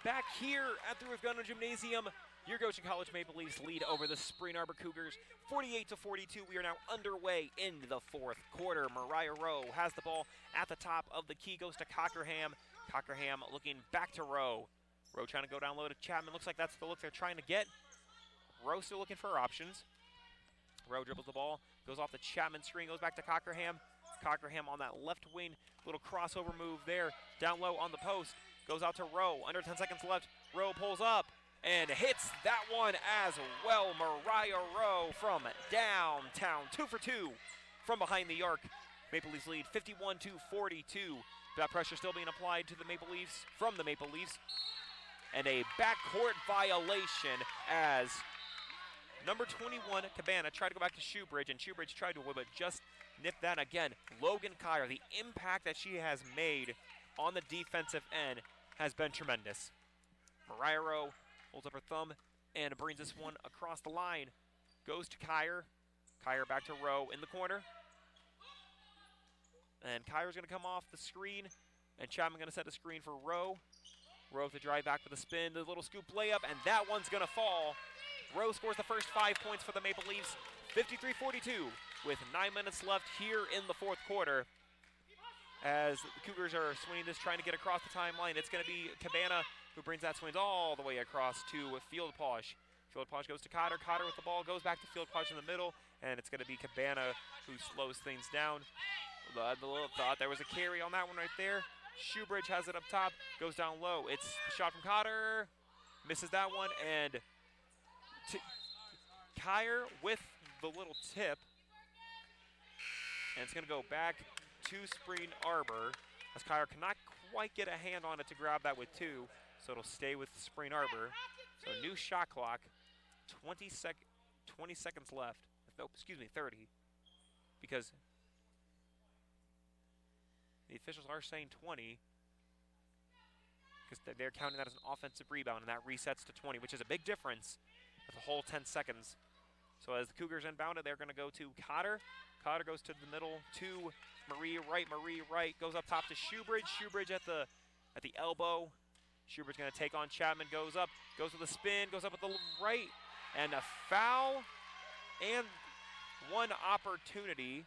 Back here at the Ruth Gundam Gymnasium, your Goshen College Maple Leafs lead over the Spring Arbor Cougars 48 to 42. We are now underway in the fourth quarter. Mariah Rowe has the ball at the top of the key, goes to Cockerham. Cockerham looking back to Rowe. Rowe trying to go down low to Chapman. Looks like that's the look they're trying to get. Rowe still looking for options. Rowe dribbles the ball, goes off the Chapman screen, goes back to Cockerham. Cockerham on that left wing, little crossover move there, down low on the post. Goes out to Rowe, under 10 seconds left. Rowe pulls up and hits that one as well. Mariah Rowe from downtown, 2 for 2 from behind the arc. Maple Leafs lead 51 to 42. That pressure still being applied to the Maple Leafs, from the Maple Leafs. And a backcourt violation as number 21, Cabana, tried to go back to Shoebridge, and Shoebridge tried to but just nip that again. Logan Kyer, the impact that she has made on the defensive end has been tremendous. Mariah Rowe holds up her thumb and brings this one across the line. Goes to Kyer. Kyer back to Rowe in the corner. And Kyer's going to come off the screen, and Chapman going to set the screen for Rowe. Rowe to drive back with a spin, the little scoop layup, and that one's going to fall. Rowe scores the first 5 points for the Maple Leafs, 53-42, with 9 minutes left here in the fourth quarter. As the Cougars are swinging this, trying to get across the timeline, it's going to be Cabana who brings that swings all the way across to Fieldposh. Fieldposh goes to Cotter. Cotter with the ball, goes back to Fieldposh in the middle, and it's going to be Cabana who slows things down. The little thought there was a carry on that one right there. Shoebridge has it up top, goes down low. It's the shot from Cotter, misses that one, and Kyer with the little tip. And it's going to go back to Spring Arbor, as Kyer cannot quite get a hand on it to grab that with 2, so it'll stay with Spring Arbor. So new shot clock, 20 seconds left. No, excuse me, 30, because the officials are saying 20, because they're counting that as an offensive rebound, and that resets to 20, which is a big difference. That's a whole 10 seconds. So as the Cougars inbound it, they're going to go to Cotter. Cotter goes to the middle to Marie Wright. Marie Wright goes up top to Shoebridge. Shoebridge at the elbow. Shoebridge going to take on Chapman. Goes up, goes with a spin, goes up at the right, and a foul and one opportunity.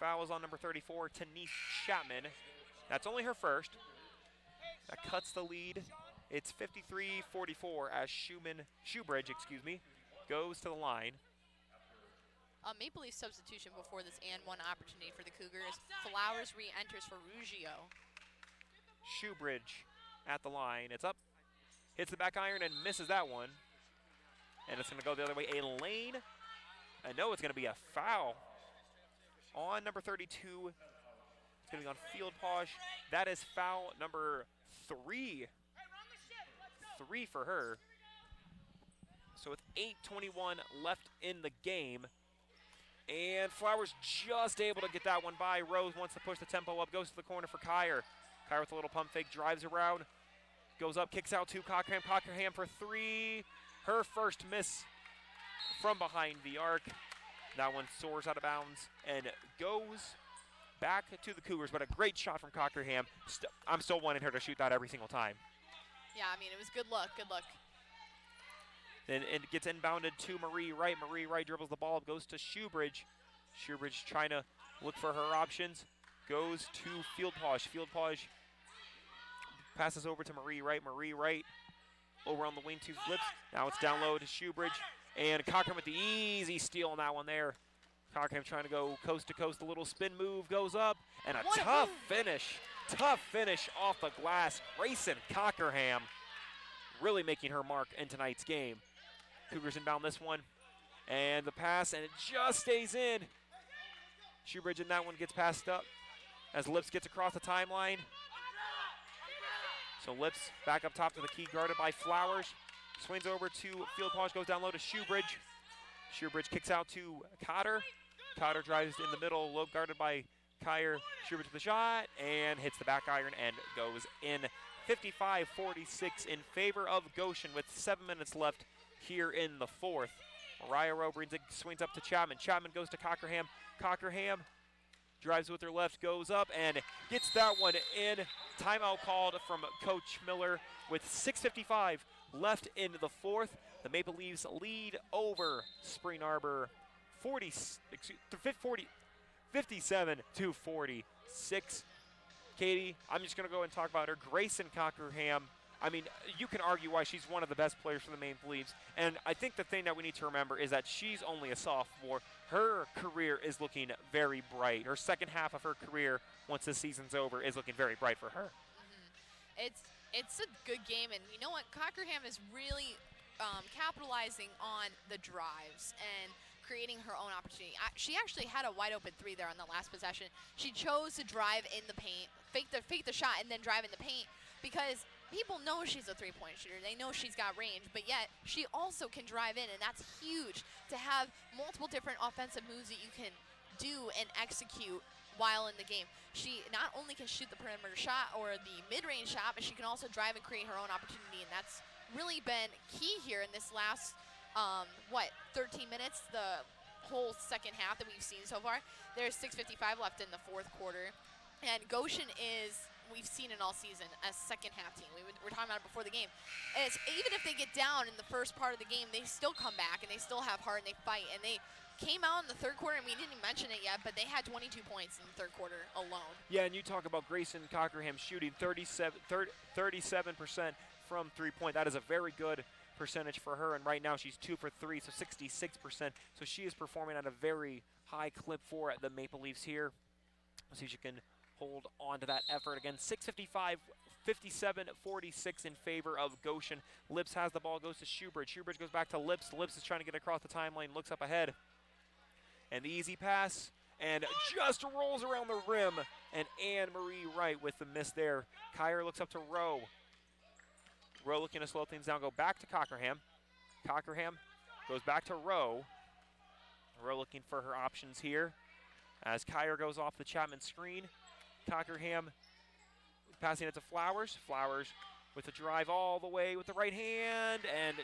Foul is on number 34, Tanise Chapman. That's only her first. That cuts the lead. It's 53-44 as Shoebridge, goes to the line. Maple Leaf substitution before this and one opportunity for the Cougars. Flowers re-enters for Ruggiero. Shoebridge at the line. It's up, hits the back iron and misses that one. And it's going to go the other way. A lane. I know it's going to be a foul on number 32. It's going to be on Field Posh. That is foul number 3. 3 for her. So with 8:21 left in the game. And Flowers just able to get that one by. Rose wants to push the tempo up, goes to the corner for Kyer. Kyer with a little pump fake, drives around, goes up, kicks out to Cockerham. Cockerham for 3. Her first miss from behind the arc. That one soars out of bounds and goes back to the Cougars, but a great shot from Cockerham. I'm still wanting her to shoot that every single time. Yeah, I mean, it was good luck, good luck. Then it gets inbounded to Marie Wright. Marie Wright dribbles the ball, goes to Shoebridge. Shoebridge trying to look for her options. Goes to Field Posh. Field Posh passes over to Marie Wright. Marie Wright over on the wing, 2 flips. Now it's down low to Shoebridge. And Cockerham with the easy steal on that one there. Cockerham trying to go coast to coast. A little spin move goes up. And a tough finish. Tough finish off the glass. Grayson Cockerham really making her mark in tonight's game. Cougars inbound this one. And the pass, and it just stays in. Shoebridge in that one gets passed up as Lips gets across the timeline. So Lips back up top to the key, guarded by Flowers. Swings over to Field Posh, goes down low to Shoebridge. Shoebridge kicks out to Cotter. Cotter drives in the middle, low guarded by Kyer. Shoebridge with the shot and hits the back iron and goes in. 55-46 in favor of Goshen with 7 minutes left here in the fourth. Mariah Rowe brings it, swings up to Chapman. Chapman goes to Cockerham. Cockerham drives with her left, goes up and gets that one in. Timeout called from Coach Miller with 6:55 left in the fourth. The Maple Leafs lead over Spring Arbor 57-46. Katie, I'm just going to go and talk about her. Grayson Cockerham, I mean, you can argue why she's one of the best players for the Maple Leafs. And I think the thing that we need to remember is that she's only a sophomore. Her career is looking very bright. Her second half of her career, once the season's over, is looking very bright for her. It's a good game, and you know what? Cockerham is really capitalizing on the drives and creating her own opportunity. She actually had a wide open 3 there on the last possession. She chose to drive in the paint, fake the shot, and then drive in the paint because people know she's a 3-point shooter. They know she's got range, but yet she also can drive in, and that's huge to have multiple different offensive moves that you can do and execute while in the game. She not only can shoot the perimeter shot or the mid-range shot, but she can also drive and create her own opportunity, and that's really been key here in this last 13 minutes, the whole second half that we've seen so far. There's 6:55 left in the fourth quarter, and Goshen is, we've seen it all season, a second half team. We're talking about it before the game. Even if they get down in the first part of the game, they still come back and they still have heart and they fight, and they came out in the third quarter, and we didn't even mention it yet, but they had 22 points in the third quarter alone. Yeah, and you talk about Grayson Cockerham shooting 37% from 3-point. That is a very good percentage for her, and right now she's 2 for 3, so 66%. So she is performing at a very high clip for the Maple Leafs here. Let's see if she can hold on to that effort again. 6:55, 57-46 in favor of Goshen. Lips has the ball, goes to Shoebridge. Shoebridge goes back to Lips. Lips is trying to get across the timeline, looks up ahead. And the easy pass, and just rolls around the rim. And Anne-Marie Wright with the miss there. Kyer looks up to Rowe. Rowe looking to slow things down, go back to Cockerham. Cockerham goes back to Rowe. Rowe looking for her options here as Kyer goes off the Chapman screen. Cockerham passing it to Flowers. Flowers with the drive all the way with the right hand, and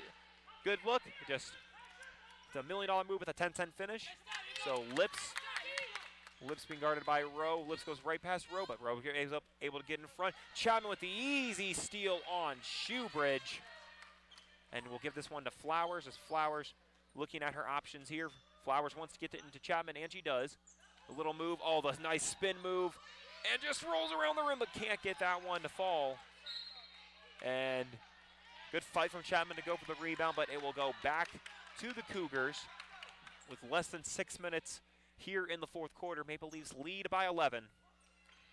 good look. Just it's a $1 million move with a 10-10 finish. So Lips Lips being guarded by Rowe. Lips goes right past Rowe, but Rowe is able to get in front. Chapman with the easy steal on Shoebridge. And we'll give this one to Flowers, as Flowers looking at her options here. Flowers wants to get it into Chapman, and she does. A little move, oh, the nice spin move, and just rolls around the rim, but can't get that one to fall. And good fight from Chapman to go for the rebound, but it will go back to the Cougars with less than 6 minutes here in the fourth quarter. Maple Leafs lead by 11.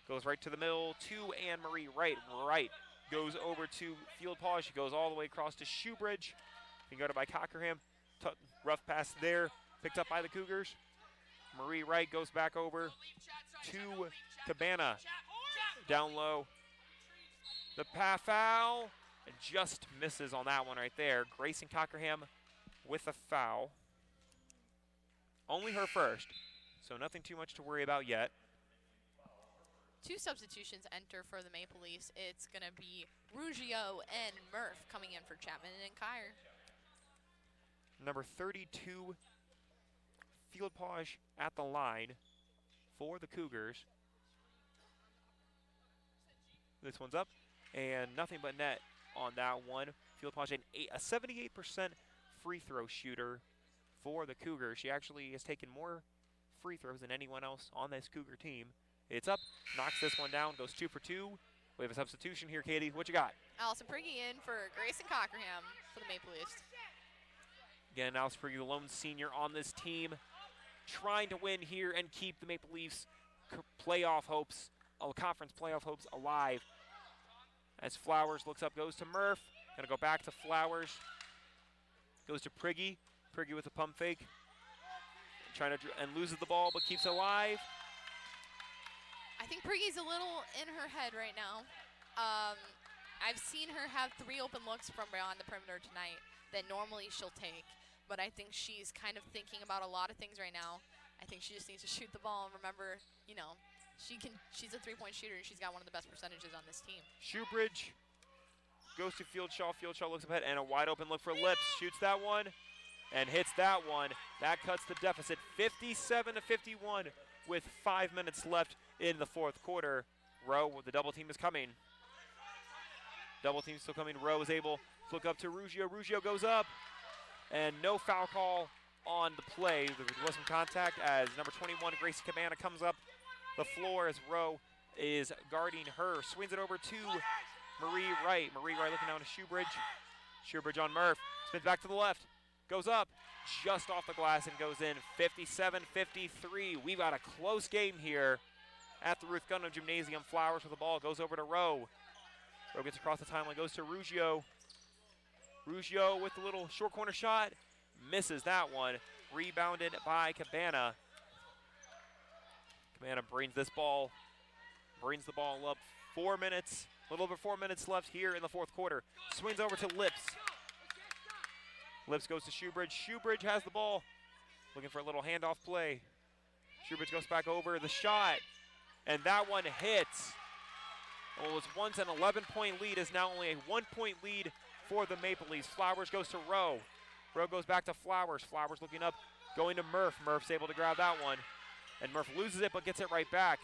Goes right to the middle to Anne-Marie Wright. Wright goes over to Field Paws. She goes all the way across to Shoebridge. Being guarded by Cockerham. Rough pass there, picked up by the Cougars. Marie Wright goes back over to Cabana. Down low. The foul, and just misses on that one right there. Grayson Cockerham with a foul. Only her first, so nothing too much to worry about yet. 2 substitutions enter for the Maple Leafs. It's going to be Ruggiero and Murph coming in for Chapman and Kyer. Number 32, Field Paws at the line for the Cougars. This one's up, and nothing but net on that one. Field Paws a 78% free throw shooter for the Cougars. She actually has taken more free throws than anyone else on this Cougar team. It's up, knocks this one down, goes 2 for 2. We have a substitution here, Katie. What you got? Allison Prigge in for Grayson Cockerham for the Maple Leafs. Again, Allison Prigge, the lone senior on this team, trying to win here and keep the Maple Leafs playoff hopes, conference playoff hopes alive. As Flowers looks up, goes to Murph. Gonna go back to Flowers. Goes to Prigge. Prigge with a pump fake. Trying to, and loses the ball, but keeps it alive. I think Prigge's a little in her head right now. I've seen her have 3 open looks from beyond the perimeter tonight that normally she'll take, but I think she's kind of thinking about a lot of things right now. I think she just needs to shoot the ball and remember, you know, she's a 3-point shooter and she's got one of the best percentages on this team. Shoebridge goes to Fieldshaw. Fieldshaw looks ahead, and a wide open look for Lips. Shoots that one and hits that one. That cuts the deficit 57-51 with 5 minutes left in the fourth quarter. Rowe, the double team is coming. Double team still coming. Rowe is able to look up to Ruggiero. Ruggiero goes up, and no foul call on the play. There was some contact as number 21, Gracie Cabana, comes up the floor as Rowe is guarding her. Swings it over to Marie Wright. Marie Wright looking down to Shoebridge. Shoebridge on Murph. Spins back to the left. Goes up just off the glass and goes in. 57-53. We've got a close game here at the Ruth Gundam Gymnasium. Flowers with the ball. Goes over to Rowe. Rowe gets across the timeline. Goes to Ruggiero. Ruggiero with the little short corner shot. Misses that one. Rebounded by Cabana. Cabana brings the ball up. 4 minutes. A little over 4 minutes left here in the fourth quarter. Swings over to Lips. Lips goes to Shoebridge. Shoebridge has the ball. Looking for a little handoff play. Shoebridge goes back over the shot. And that one hits. What was once an 11-point lead is now only a 1-point lead for the Maple Leafs. Flowers goes to Rowe. Rowe goes back to Flowers. Flowers looking up, going to Murph. Murph's able to grab that one. And Murph loses it but gets it right back.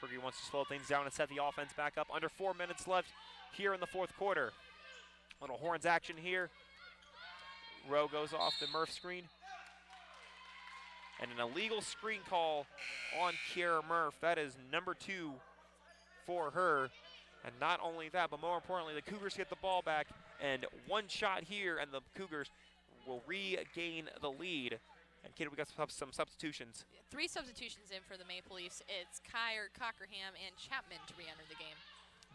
Prigge wants to slow things down and set the offense back up. Under 4 minutes left here in the fourth quarter. Little horns action here. Rowe goes off the Murph screen. And an illegal screen call on Kiera Murph. That is number 2 for her. And not only that, but more importantly, the Cougars get the ball back. And one shot here, and the Cougars will regain the lead. And Katie, we got some substitutions. 3 substitutions in for the Maple Leafs. It's Kyer, Cockerham, and Chapman to re-enter the game.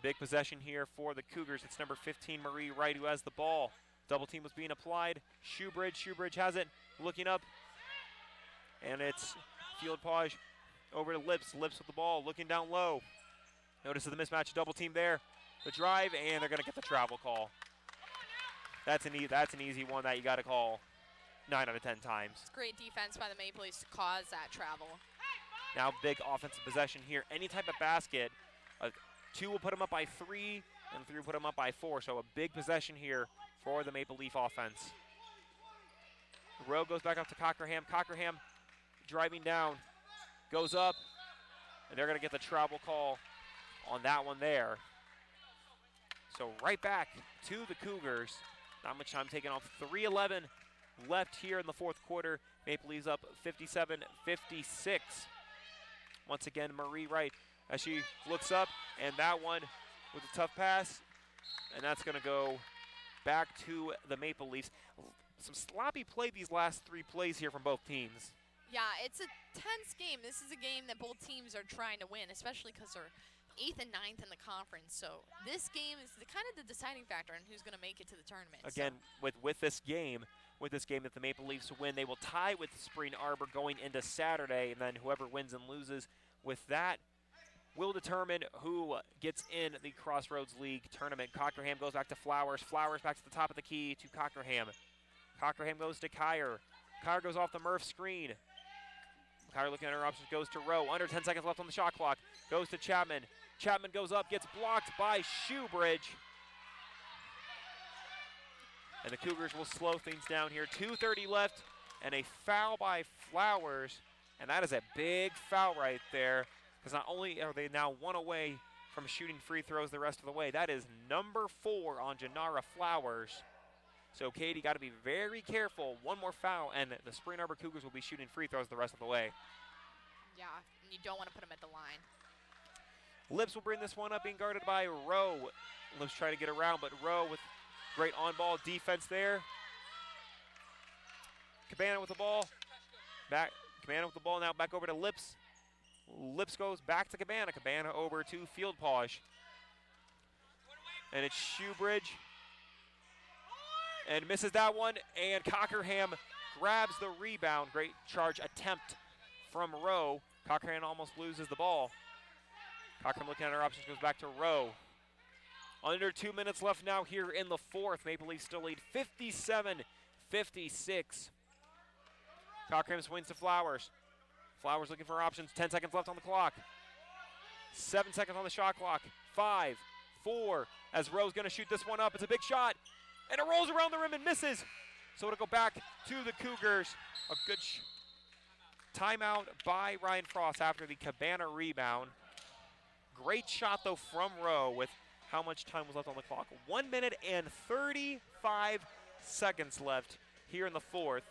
Big possession here for the Cougars. It's number 15, Marie Wright, who has the ball. Double team was being applied. Shoebridge has it, looking up. And it's Field Paws over to Lips. Lips with the ball, looking down low. Notices the mismatch, double team there. The drive, and they're going to get the travel call. That's an easy one that you got to call 9 out of 10 times. It's great defense by the Maple Leafs to cause that travel. Now big offensive possession here. Any type of basket, 2 will put them up by 3, and 3 will put them up by 4. So a big possession here for the Maple Leaf offense. Rowe goes back up to Cockerham. Cockerham driving down. goes up, and they're going to get the travel call on that one there. So right back to the Cougars. Not much time taken off. 3:11 left here in the fourth quarter. Maple Leafs up 57-56. Once again, Marie Wright as she looks up, and that one with a tough pass, and that's going to go back to the Maple Leafs. Some sloppy play these last three plays here from both teams. Yeah, it's a tense game. This is a game that both teams are trying to win, especially because they're 8th and 9th in the conference. So this game is kind of the deciding factor on who's going to make it to the tournament. Again, with this game, if the Maple Leafs win, they will tie with Spring Arbor going into Saturday, and then whoever wins and loses with that will determine who gets in the Crossroads League tournament. Cockerham goes back to Flowers. Flowers back to the top of the key to Cockerham. Cockerham goes to Kyer. Kyer goes off the Murph screen. Kyer looking at her options, goes to Rowe. Under 10 seconds left on the shot clock. Goes to Chapman. Chapman goes up, gets blocked by Shoebridge. And the Cougars will slow things down here. 2:30 left, and a foul by Flowers. And that is a big foul right there, because not only are they now one away from shooting free throws the rest of the way, that is number 4 on Janara Flowers. So Katie got to be very careful. One more foul, and the Spring Arbor Cougars will be shooting free throws the rest of the way. Yeah, and you don't want to put them at the line. Lips will bring this one up, being guarded by Rowe. Lips trying to get around, but Rowe with great on-ball defense there. Cabana with the ball. Cabana with the ball now back over to Lips. Lips goes back to Cabana. Cabana over to Fieldpauge. And it's Shoebridge. And misses that one, and Cockerham grabs the rebound. Great charge attempt from Rowe. Cockerham almost loses the ball. Cockerham looking at her options, goes back to Rowe. Under 2 minutes left now here in the fourth. Maple Leafs still lead 57-56. Cockerham swings to Flowers. Flowers looking for options. 10 seconds left on the clock. 7 seconds on the shot clock. 5, 4, as Rowe's going to shoot this one up. It's a big shot, and it rolls around the rim and misses. So it'll go back to the Cougars. A good timeout by Ryan Frost after the Cabana rebound. Great shot, though, from Rowe with how much time was left on the clock. 1 minute and 35 seconds left here in the fourth.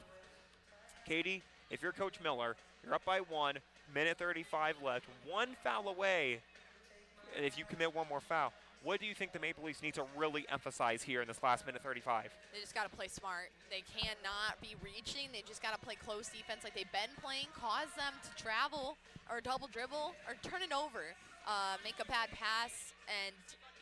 Katie, if you're Coach Miller, you're up by 1, minute 35 left, one foul away, and if you commit one more foul. What do you think the Maple Leafs need to really emphasize here in this last minute 35? They just got to play smart. They cannot be reaching. They just got to play close defense like they've been playing, cause them to travel or double dribble or turn it over, make a bad pass, and,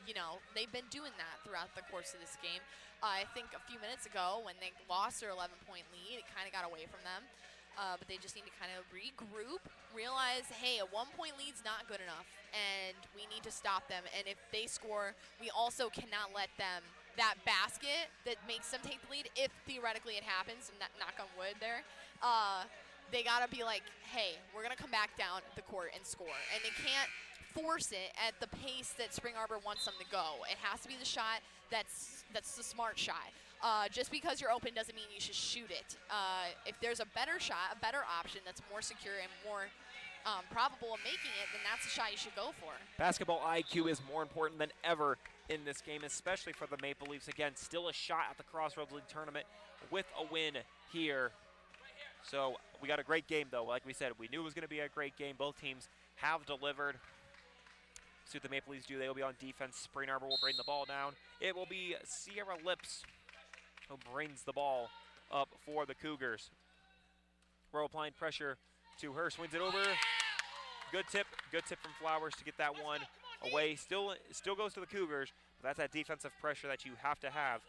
you know, they've been doing that throughout the course of this game. I think a few minutes ago when they lost their 11-point lead, it kind of got away from them. But they just need to kind of regroup, realize, hey, a 1-point lead's not good enough, and we need to stop them. And if they score, we also cannot let them, that basket that makes them take the lead, if theoretically it happens, and knock on wood there, they got to be like, hey, we're going to come back down the court and score. And they can't force it at the pace that Spring Arbor wants them to go. It has to be the shot that's the smart shot. Just because you're open doesn't mean you should shoot it. If there's a better shot, a better option that's more secure and more probable of making it, then that's the shot you should go for. Basketball IQ is more important than ever in this game, especially for the Maple Leafs. Again, still a shot at the Crossroads League tournament with a win here. So we got a great game, though. Like we said, we knew it was going to be a great game. Both teams have delivered. See what the Maple Leafs do. They will be on defense. Spring Arbor will bring the ball down. It will be Sierra Lips who brings the ball up for the Cougars. Rowe applying pressure to her, swings it over. Good tip from Flowers to get that one away. Still goes to the Cougars, but that's that defensive pressure that you have to have.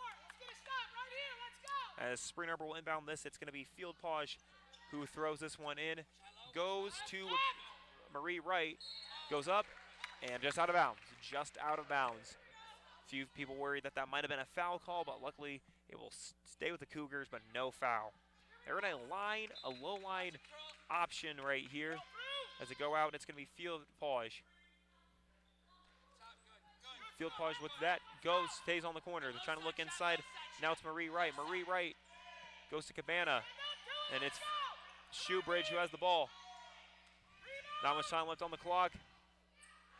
As Spring Arbor will inbound this, it's going to be Fieldpauge who throws this one in. Goes to Marie Wright, goes up, and just out of bounds. Just out of bounds. A few people worried that might have been a foul call, but luckily it will stay with the Cougars, but no foul. They're in a low line option right here. As they go out, and it's going to be Fieldpauge. Fieldpauge with that stays on the corner. They're trying to look inside. Now it's Marie Wright. Marie Wright goes to Cabana, and it's Shoebridge who has the ball. Not much time left on the clock.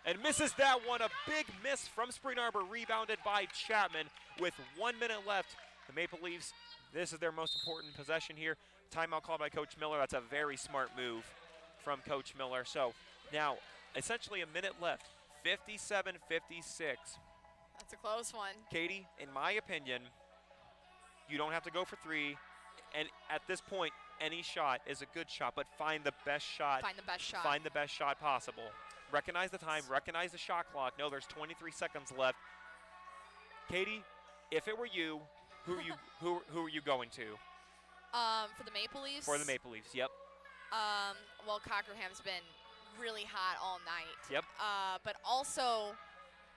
And misses that one. A big miss from Spring Arbor, rebounded by Chapman with 1 minute left. The Maple Leafs, this is their most important possession here. Timeout called by Coach Miller. That's a very smart move from Coach Miller. So now, essentially a minute left, 57-56. That's a close one. Katie, in my opinion, you don't have to go for three. And at this point, any shot is a good shot, but find the best shot. Find the best shot. Find the best shot possible. Recognize the time, recognize the shot clock. No, there's 23 seconds left. Katie, if it were you, who are you going to? For the Maple Leafs? For the Maple Leafs, yep. Well, Cockerham's been really hot all night. Yep. But also,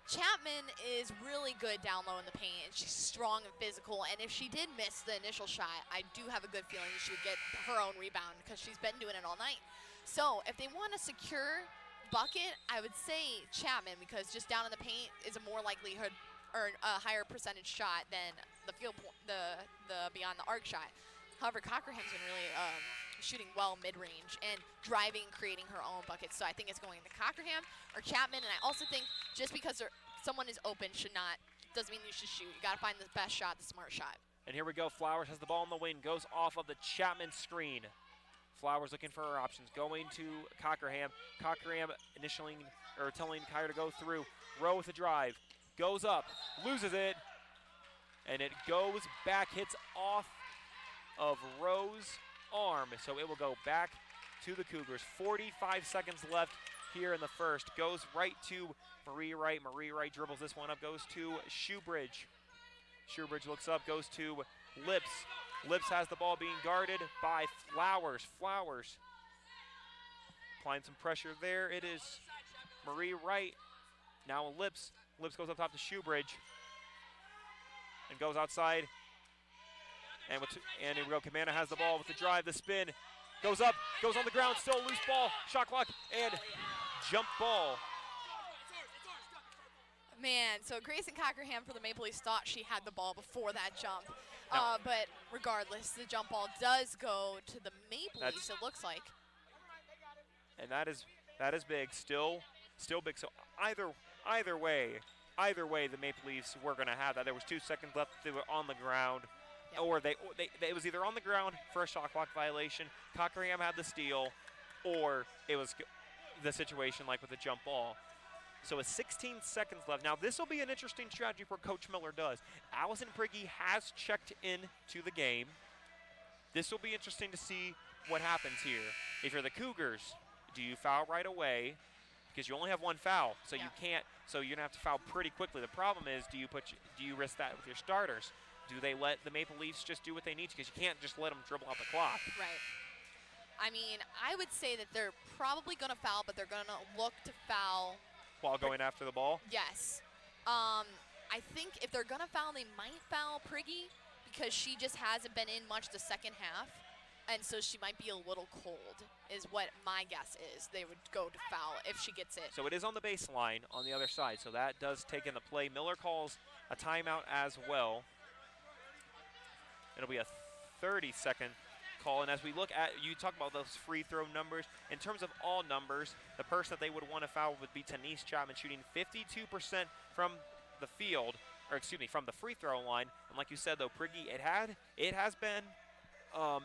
Chapman is really good down low in the paint, and she's strong and physical. And if she did miss the initial shot, I do have a good feeling she would get her own rebound because she's been doing it all night. So if they want to secure bucket, I would say Chapman, because just down in the paint is a more likelihood or a higher percentage shot than the the beyond the arc shot. However, Cockerham's been really shooting well mid-range and driving and creating her own buckets. So I think it's going to Cockerham or Chapman. And I also think just because someone is open doesn't mean you should shoot. You got to find the best shot, the smart shot. And here we go. Flowers has the ball in the wing, goes off of the Chapman screen. Flowers looking for her options, going to Cockerham. Cockerham telling Kyer to go through. Rowe with a drive, goes up, loses it, and it goes back, hits off of Rowe's arm, so it will go back to the Cougars. 45 seconds left here in the first. Goes right to Marie Wright. Marie Wright dribbles this one up, goes to Shoebridge. Shoebridge looks up, goes to Lips. Lips has the ball being guarded by Flowers. Flowers applying some pressure there. It is Marie Wright. Now Lips. Lips goes up top to Shoebridge and goes outside. And here we go. Cabana has the ball with the drive, the spin. Goes up, goes on the ground, still loose ball. Shot clock and jump ball. Man, so Grayson Cockerham for the Maple Leafs thought she had the ball before that jump. No. But regardless, the jump ball does go to the Maple Leafs, it looks like. And that is big, still big. So either way, the Maple Leafs were going to have that. There was 2 seconds left. They were on the ground. Yep. Or it was either on the ground for a shot clock violation, Cockerham had the steal, or it was the situation like with the jump ball. So with 16 seconds left. Now this will be an interesting strategy for Coach Miller does. Allison Prigge has checked into the game. This will be interesting to see what happens here. If you're the Cougars, do you foul right away? Because you only have one foul, so you can't. So you're gonna have to foul pretty quickly. The problem is, do you risk that with your starters? Do they let the Maple Leafs just do what they need to? Because you can't just let them dribble out the clock. Right. I mean, I would say that they're probably going to foul, but they're going to look to foul. While going after the ball? Yes. I think if they're going to foul, they might foul Prigge because she just hasn't been in much the second half. And so she might be a little cold is what my guess is. They would go to foul if she gets it. So it is on the baseline on the other side. So that does take into play. Miller calls a timeout as well. It'll be a 30-second call. And as we look at, you talk about those free throw numbers. In terms of all numbers, the person that they would want to foul would be Tanise Chapman, shooting 52% from the field, or excuse me, from the free throw line. And like you said, though, Prigge, it has been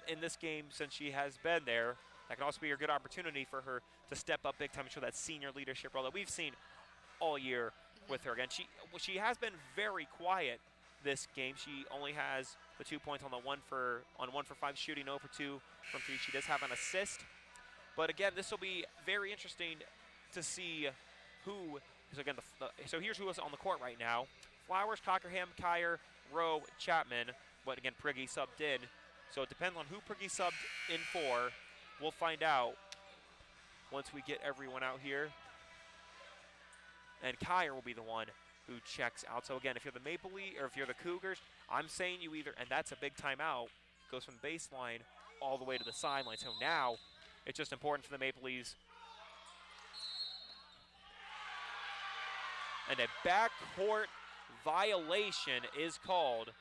in this game since she has been there. That can also be a good opportunity for her to step up big time and show that senior leadership role that we've seen all year with her. Again, she has been very quiet this game. She only has the 2 points on 1 for 5 shooting, 0 for 2 from 3. She does have an assist. But again, this will be very interesting to see who. So again, so here's who is on the court right now: Flowers, Cockerham, Kyer, Rowe, Chapman. But again, Prigge subbed in. So it depends on who Prigge subbed in for. We'll find out once we get everyone out here. And Kyer will be the one who checks out. So again, if you're the Maple Leafs or if you're the Cougars, I'm saying you either, and that's a big timeout, goes from the baseline all the way to the sideline. So now it's just important for the Maple Leafs. And a backcourt violation is called.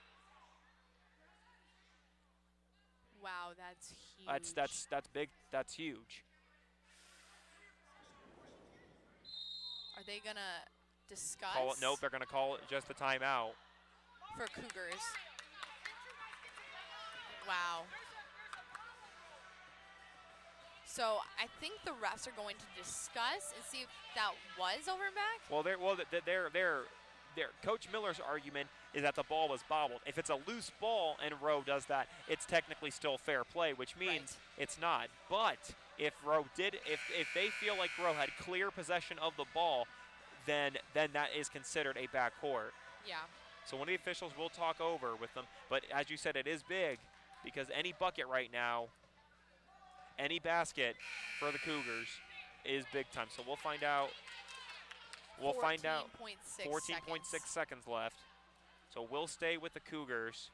Wow, that's huge. That's big. That's huge. Are they going to discuss? Nope, they're going to call it just a timeout. For Cougars. Wow. So I think the refs are going to discuss and see if that was over and back. Well, Coach Miller's argument is that the ball was bobbled. If it's a loose ball and Rowe does that, it's technically still fair play, which means it's not. But if they feel like Rowe had clear possession of the ball, then that is considered a backcourt. Yeah. So one of the officials will talk over with them. But as you said, it is big because any bucket right now, any basket for the Cougars is big time. So we'll find out. We'll find out. 14.6 seconds left. So we'll stay with the Cougars.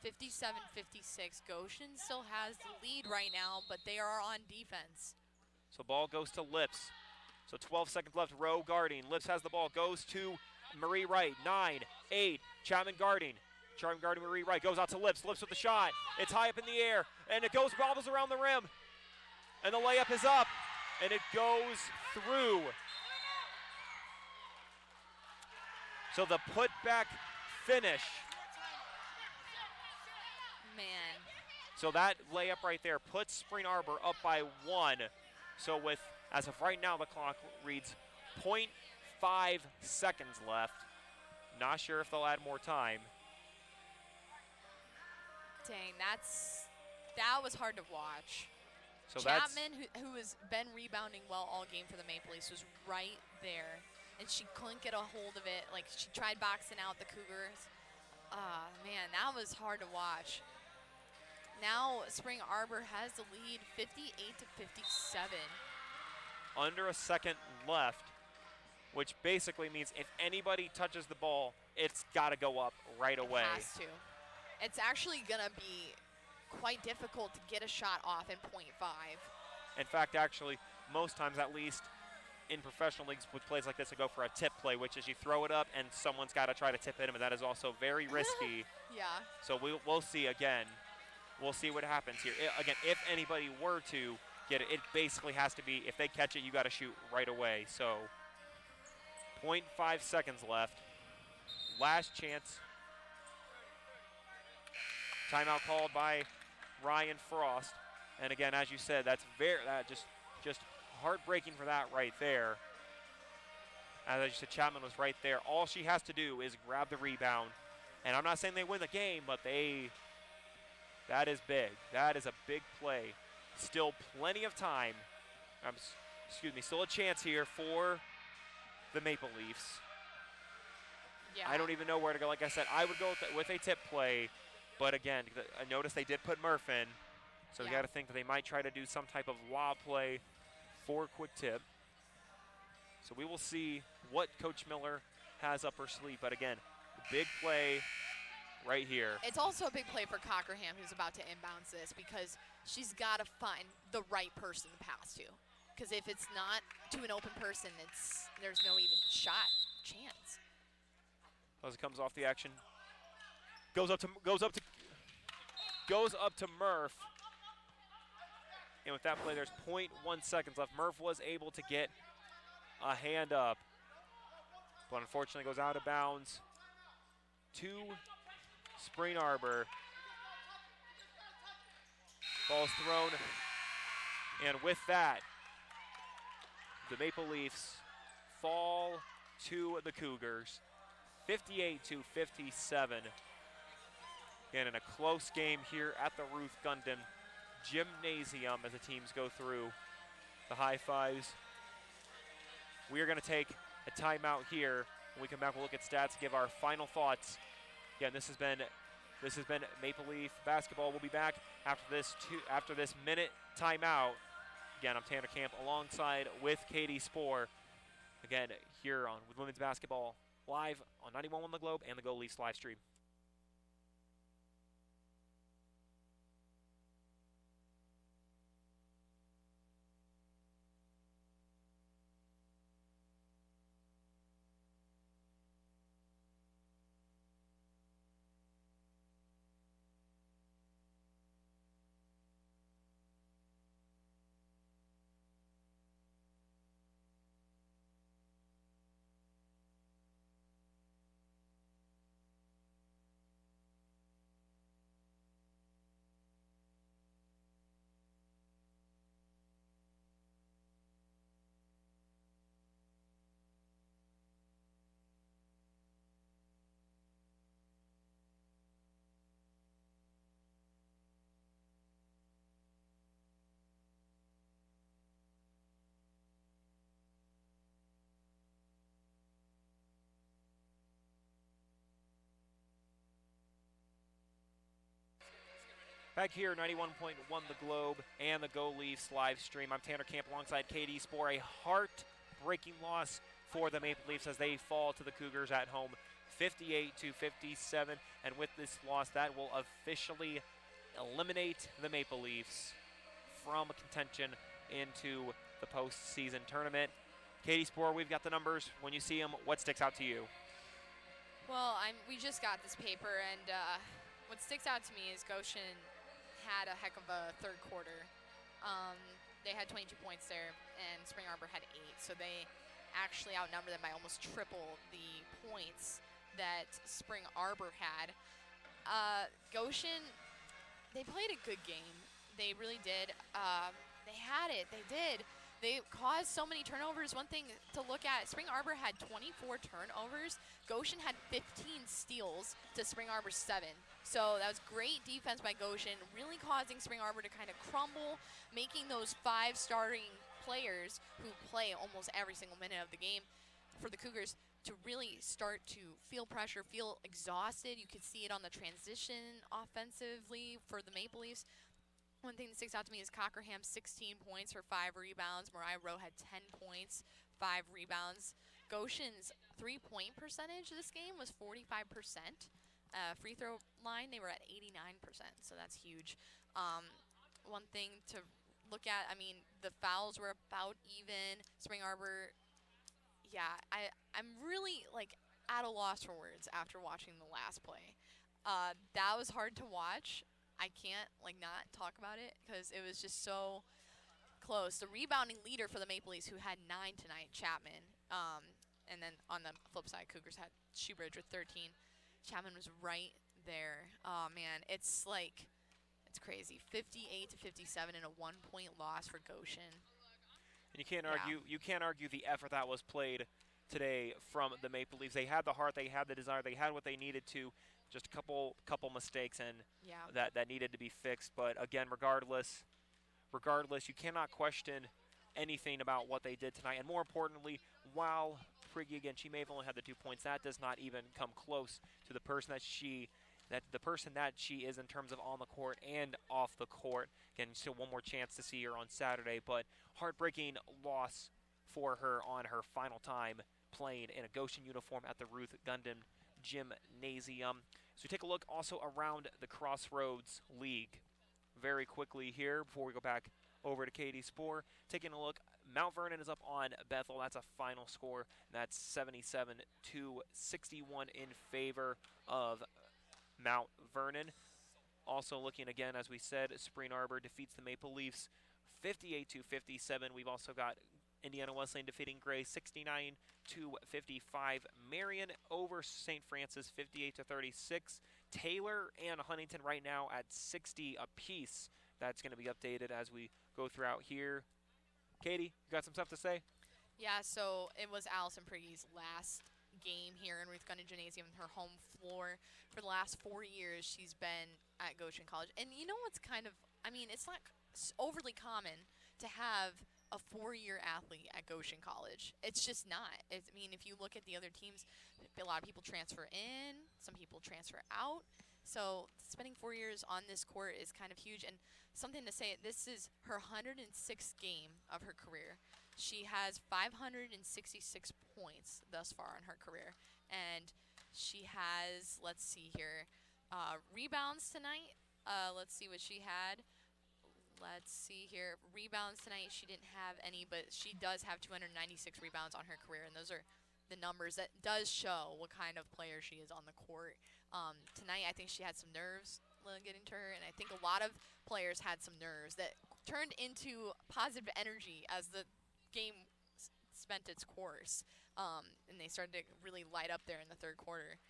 (57-56). Goshen still has the lead right now, but they are on defense. So ball goes to Lips. So 12 seconds left. Rowe guarding. Lips has the ball. Goes to Marie Wright. 9, 8. Chapman guarding. Chapman guarding Marie Wright. Goes out to Lips. Lips with the shot. It's high up in the air. And it bobbles around the rim. And the layup is up. And it goes through. So the putback finish. Man. So that layup right there puts Spring Arbor up by 1. So as of right now, the clock reads 0.5 seconds left. Not sure if they'll add more time. Dang, that was hard to watch. So Chapman, who has been rebounding well all game for the Maple Leafs, was right there. And she couldn't get a hold of it. Like, she tried boxing out the Cougars. Man, that was hard to watch. Now Spring Arbor has the lead 58-57. Under a second left, which basically means if anybody touches the ball, it's got to go up right away. It has to. It's actually going to be quite difficult to get a shot off in .5. In fact, actually, most times at least in professional leagues with plays like this, I go for a tip play, which is you throw it up and someone's got to try to tip it, and that is also very risky. Yeah. So we'll see again. We'll see what happens here. Again, if anybody were to get it, it basically has to be, if they catch it, you got to shoot right away. So 0.5 seconds left. Last chance. Timeout called by Ryan Frost. And again, as you said, that's just heartbreaking for that right there. As you said, Chapman was right there. All she has to do is grab the rebound. And I'm not saying they win the game, but that is big. That is a big play. Still plenty of time. Still a chance here for the Maple Leafs. Yeah. I don't even know where to go. Like I said, I would go with a tip play. But again, I noticed they did put Murph in. So you got to think that they might try to do some type of lob play for a quick tip. So we will see what Coach Miller has up her sleeve. But again, the big play right here. It's also a big play for Cockerham, who's about to inbounds this, because she's got to find the right person to pass to. Because if it's not to an open person, there's no even chance. As it comes off the action, goes up to Murph. And with that play, there's 0.1 seconds left. Murph was able to get a hand up, but unfortunately goes out of bounds to Spring Arbor. Ball's thrown, and with that, the Maple Leafs fall to the Cougars, 58-57. Again, in a close game here at the Ruth Gundam Gymnasium as the teams go through the high fives. We are going to take a timeout here. When we come back, we'll look at stats and give our final thoughts. Again, this has been Maple Leaf basketball. We'll be back after this minute timeout. Again, I'm Tanner Camp alongside with Katie Spoor. Again, here on with women's basketball live on 91.1 The Globe and the Go Leafs live stream. Back here, 91.1 The Globe and the Go Leafs live stream. I'm Tanner Camp alongside Katie Spore. A heartbreaking loss for the Maple Leafs as they fall to the Cougars at home, 58-57. And with this loss, that will officially eliminate the Maple Leafs from contention into the postseason tournament. Katie Spore, we've got the numbers. When you see them, what sticks out to you? Well, we just got this paper, and what sticks out to me is Goshen had a heck of a third quarter. They had 22 points there, and Spring Arbor had 8, so they actually outnumbered them by almost triple the points that Spring Arbor had. Goshen, they played a good game. They really did. They had it. They did. They caused so many turnovers. One thing to look at, Spring Arbor had 24 turnovers. Goshen had 15 steals to Spring Arbor's 7. So that was great defense by Goshen, really causing Spring Arbor to kind of crumble, making those 5 starting players who play almost every single minute of the game for the Cougars to really start to feel pressure, feel exhausted. You could see it on the transition offensively for the Maple Leafs. One thing that sticks out to me is Cockerham, 16 points for 5 rebounds. Mariah Rowe had 10 points, 5 rebounds. Goshen's three-point percentage this game was 45%. Free throw line, they were at 89%, so that's huge. One thing to look at, I mean, the fouls were about even. Spring Arbor, yeah, I'm really, like, at a loss for words after watching the last play. That was hard to watch. I can't, like, not talk about it because it was just so close. The rebounding leader for the Maple Leafs, who had 9 tonight, Chapman. And then on the flip side, Cougars had Shoebridge with 13. Chapman was right there. Oh, man, it's like, it's crazy. 58-57 in a 1-point loss for Goshen. And you can't argue the effort that was played today from the Maple Leafs. They had the heart, they had the desire, they had what they needed to. Just a couple mistakes and that needed to be fixed. But again, regardless, you cannot question anything about what they did tonight. And more importantly, while Prigge, again, she may have only had the 2 points, that does not even come close to the person that she is in terms of on the court and off the court. Again, still one more chance to see her on Saturday, but heartbreaking loss for her on her final time playing in a Goshen uniform at the Ruth Gundam Gymnasium. So we take a look also around the Crossroads League very quickly here before we go back over to Katie Spore. Taking a look, Mount Vernon is up on Bethel. That's a final score. That's 77-61 in favor of Mount Vernon. Also looking again, as we said, Spring Arbor defeats the Maple Leafs 58-57. We've also got Indiana Wesleyan defeating Gray 69-55. Marion over St. Francis 58-36. Taylor and Huntington right now at 60 apiece. That's going to be updated as we go throughout here. Katie, you got some stuff to say? Yeah, so it was Allison Prigge's last game here in Ruth Gundam Gymnasium, her home floor. For the last 4 years, she's been at Goshen College. And you know what's kind of, I mean, it's not overly common to have a 4-year athlete at Goshen College. It's just not. I mean, if you look at the other teams, a lot of people transfer in, some people transfer out. So spending 4 years on this court is kind of huge. And something to say, this is her 106th game of her career. She has 566 points thus far in her career. And she has, let's see here, rebounds tonight. Let's see what she had. Let's see here. Rebounds tonight, she didn't have any, but she does have 296 rebounds on her career, and those are the numbers that does show what kind of player she is on the court. Tonight, I think she had some nerves getting to her, and I think a lot of players had some nerves that turned into positive energy as the game spent its course, and they started to really light up there in the third quarter.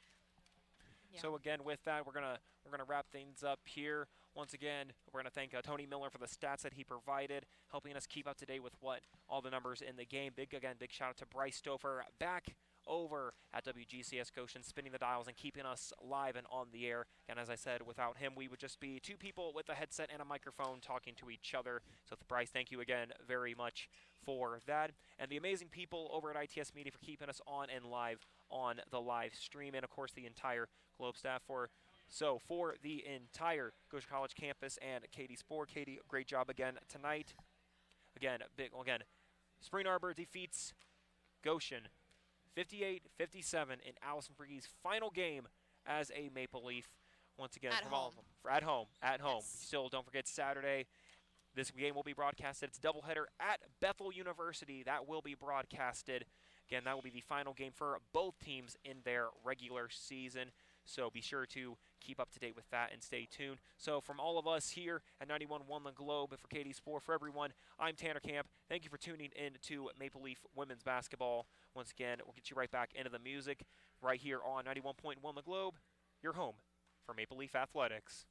Yeah. So again, with that, we're gonna wrap things up here. Once again, we're gonna thank Tony Miller for the stats that he provided, helping us keep up to date with what all the numbers in the game. Big shout out to Bryce Stouffer back over at WGCS Goshen, spinning the dials and keeping us live and on the air. And as I said, without him, we would just be 2 people with a headset and a microphone talking to each other. So Bryce, thank you again very much for that. And the amazing people over at ITS Media for keeping us on and live on the live stream. And of course, the entire Globe staff for So for the entire Goshen College campus and Katie Spohr, Katie, great job again tonight. Again, Spring Arbor defeats Goshen 58-57 in Allison Free's final game as a Maple Leaf. Once again, At from all home. of them. At home. At home. Yes. Still, don't forget Saturday. This game will be broadcasted. It's a doubleheader at Bethel University. That will be broadcasted. Again, that will be the final game for both teams in their regular season. So be sure to keep up to date with that and stay tuned. So from all of us here at 91.1 The Globe, and for Katie Spohr, for everyone, I'm Tanner Camp. Thank you for tuning in to Maple Leaf women's basketball. Once again, we'll get you right back into the music right here on 91.1 The Globe, your home for Maple Leaf Athletics.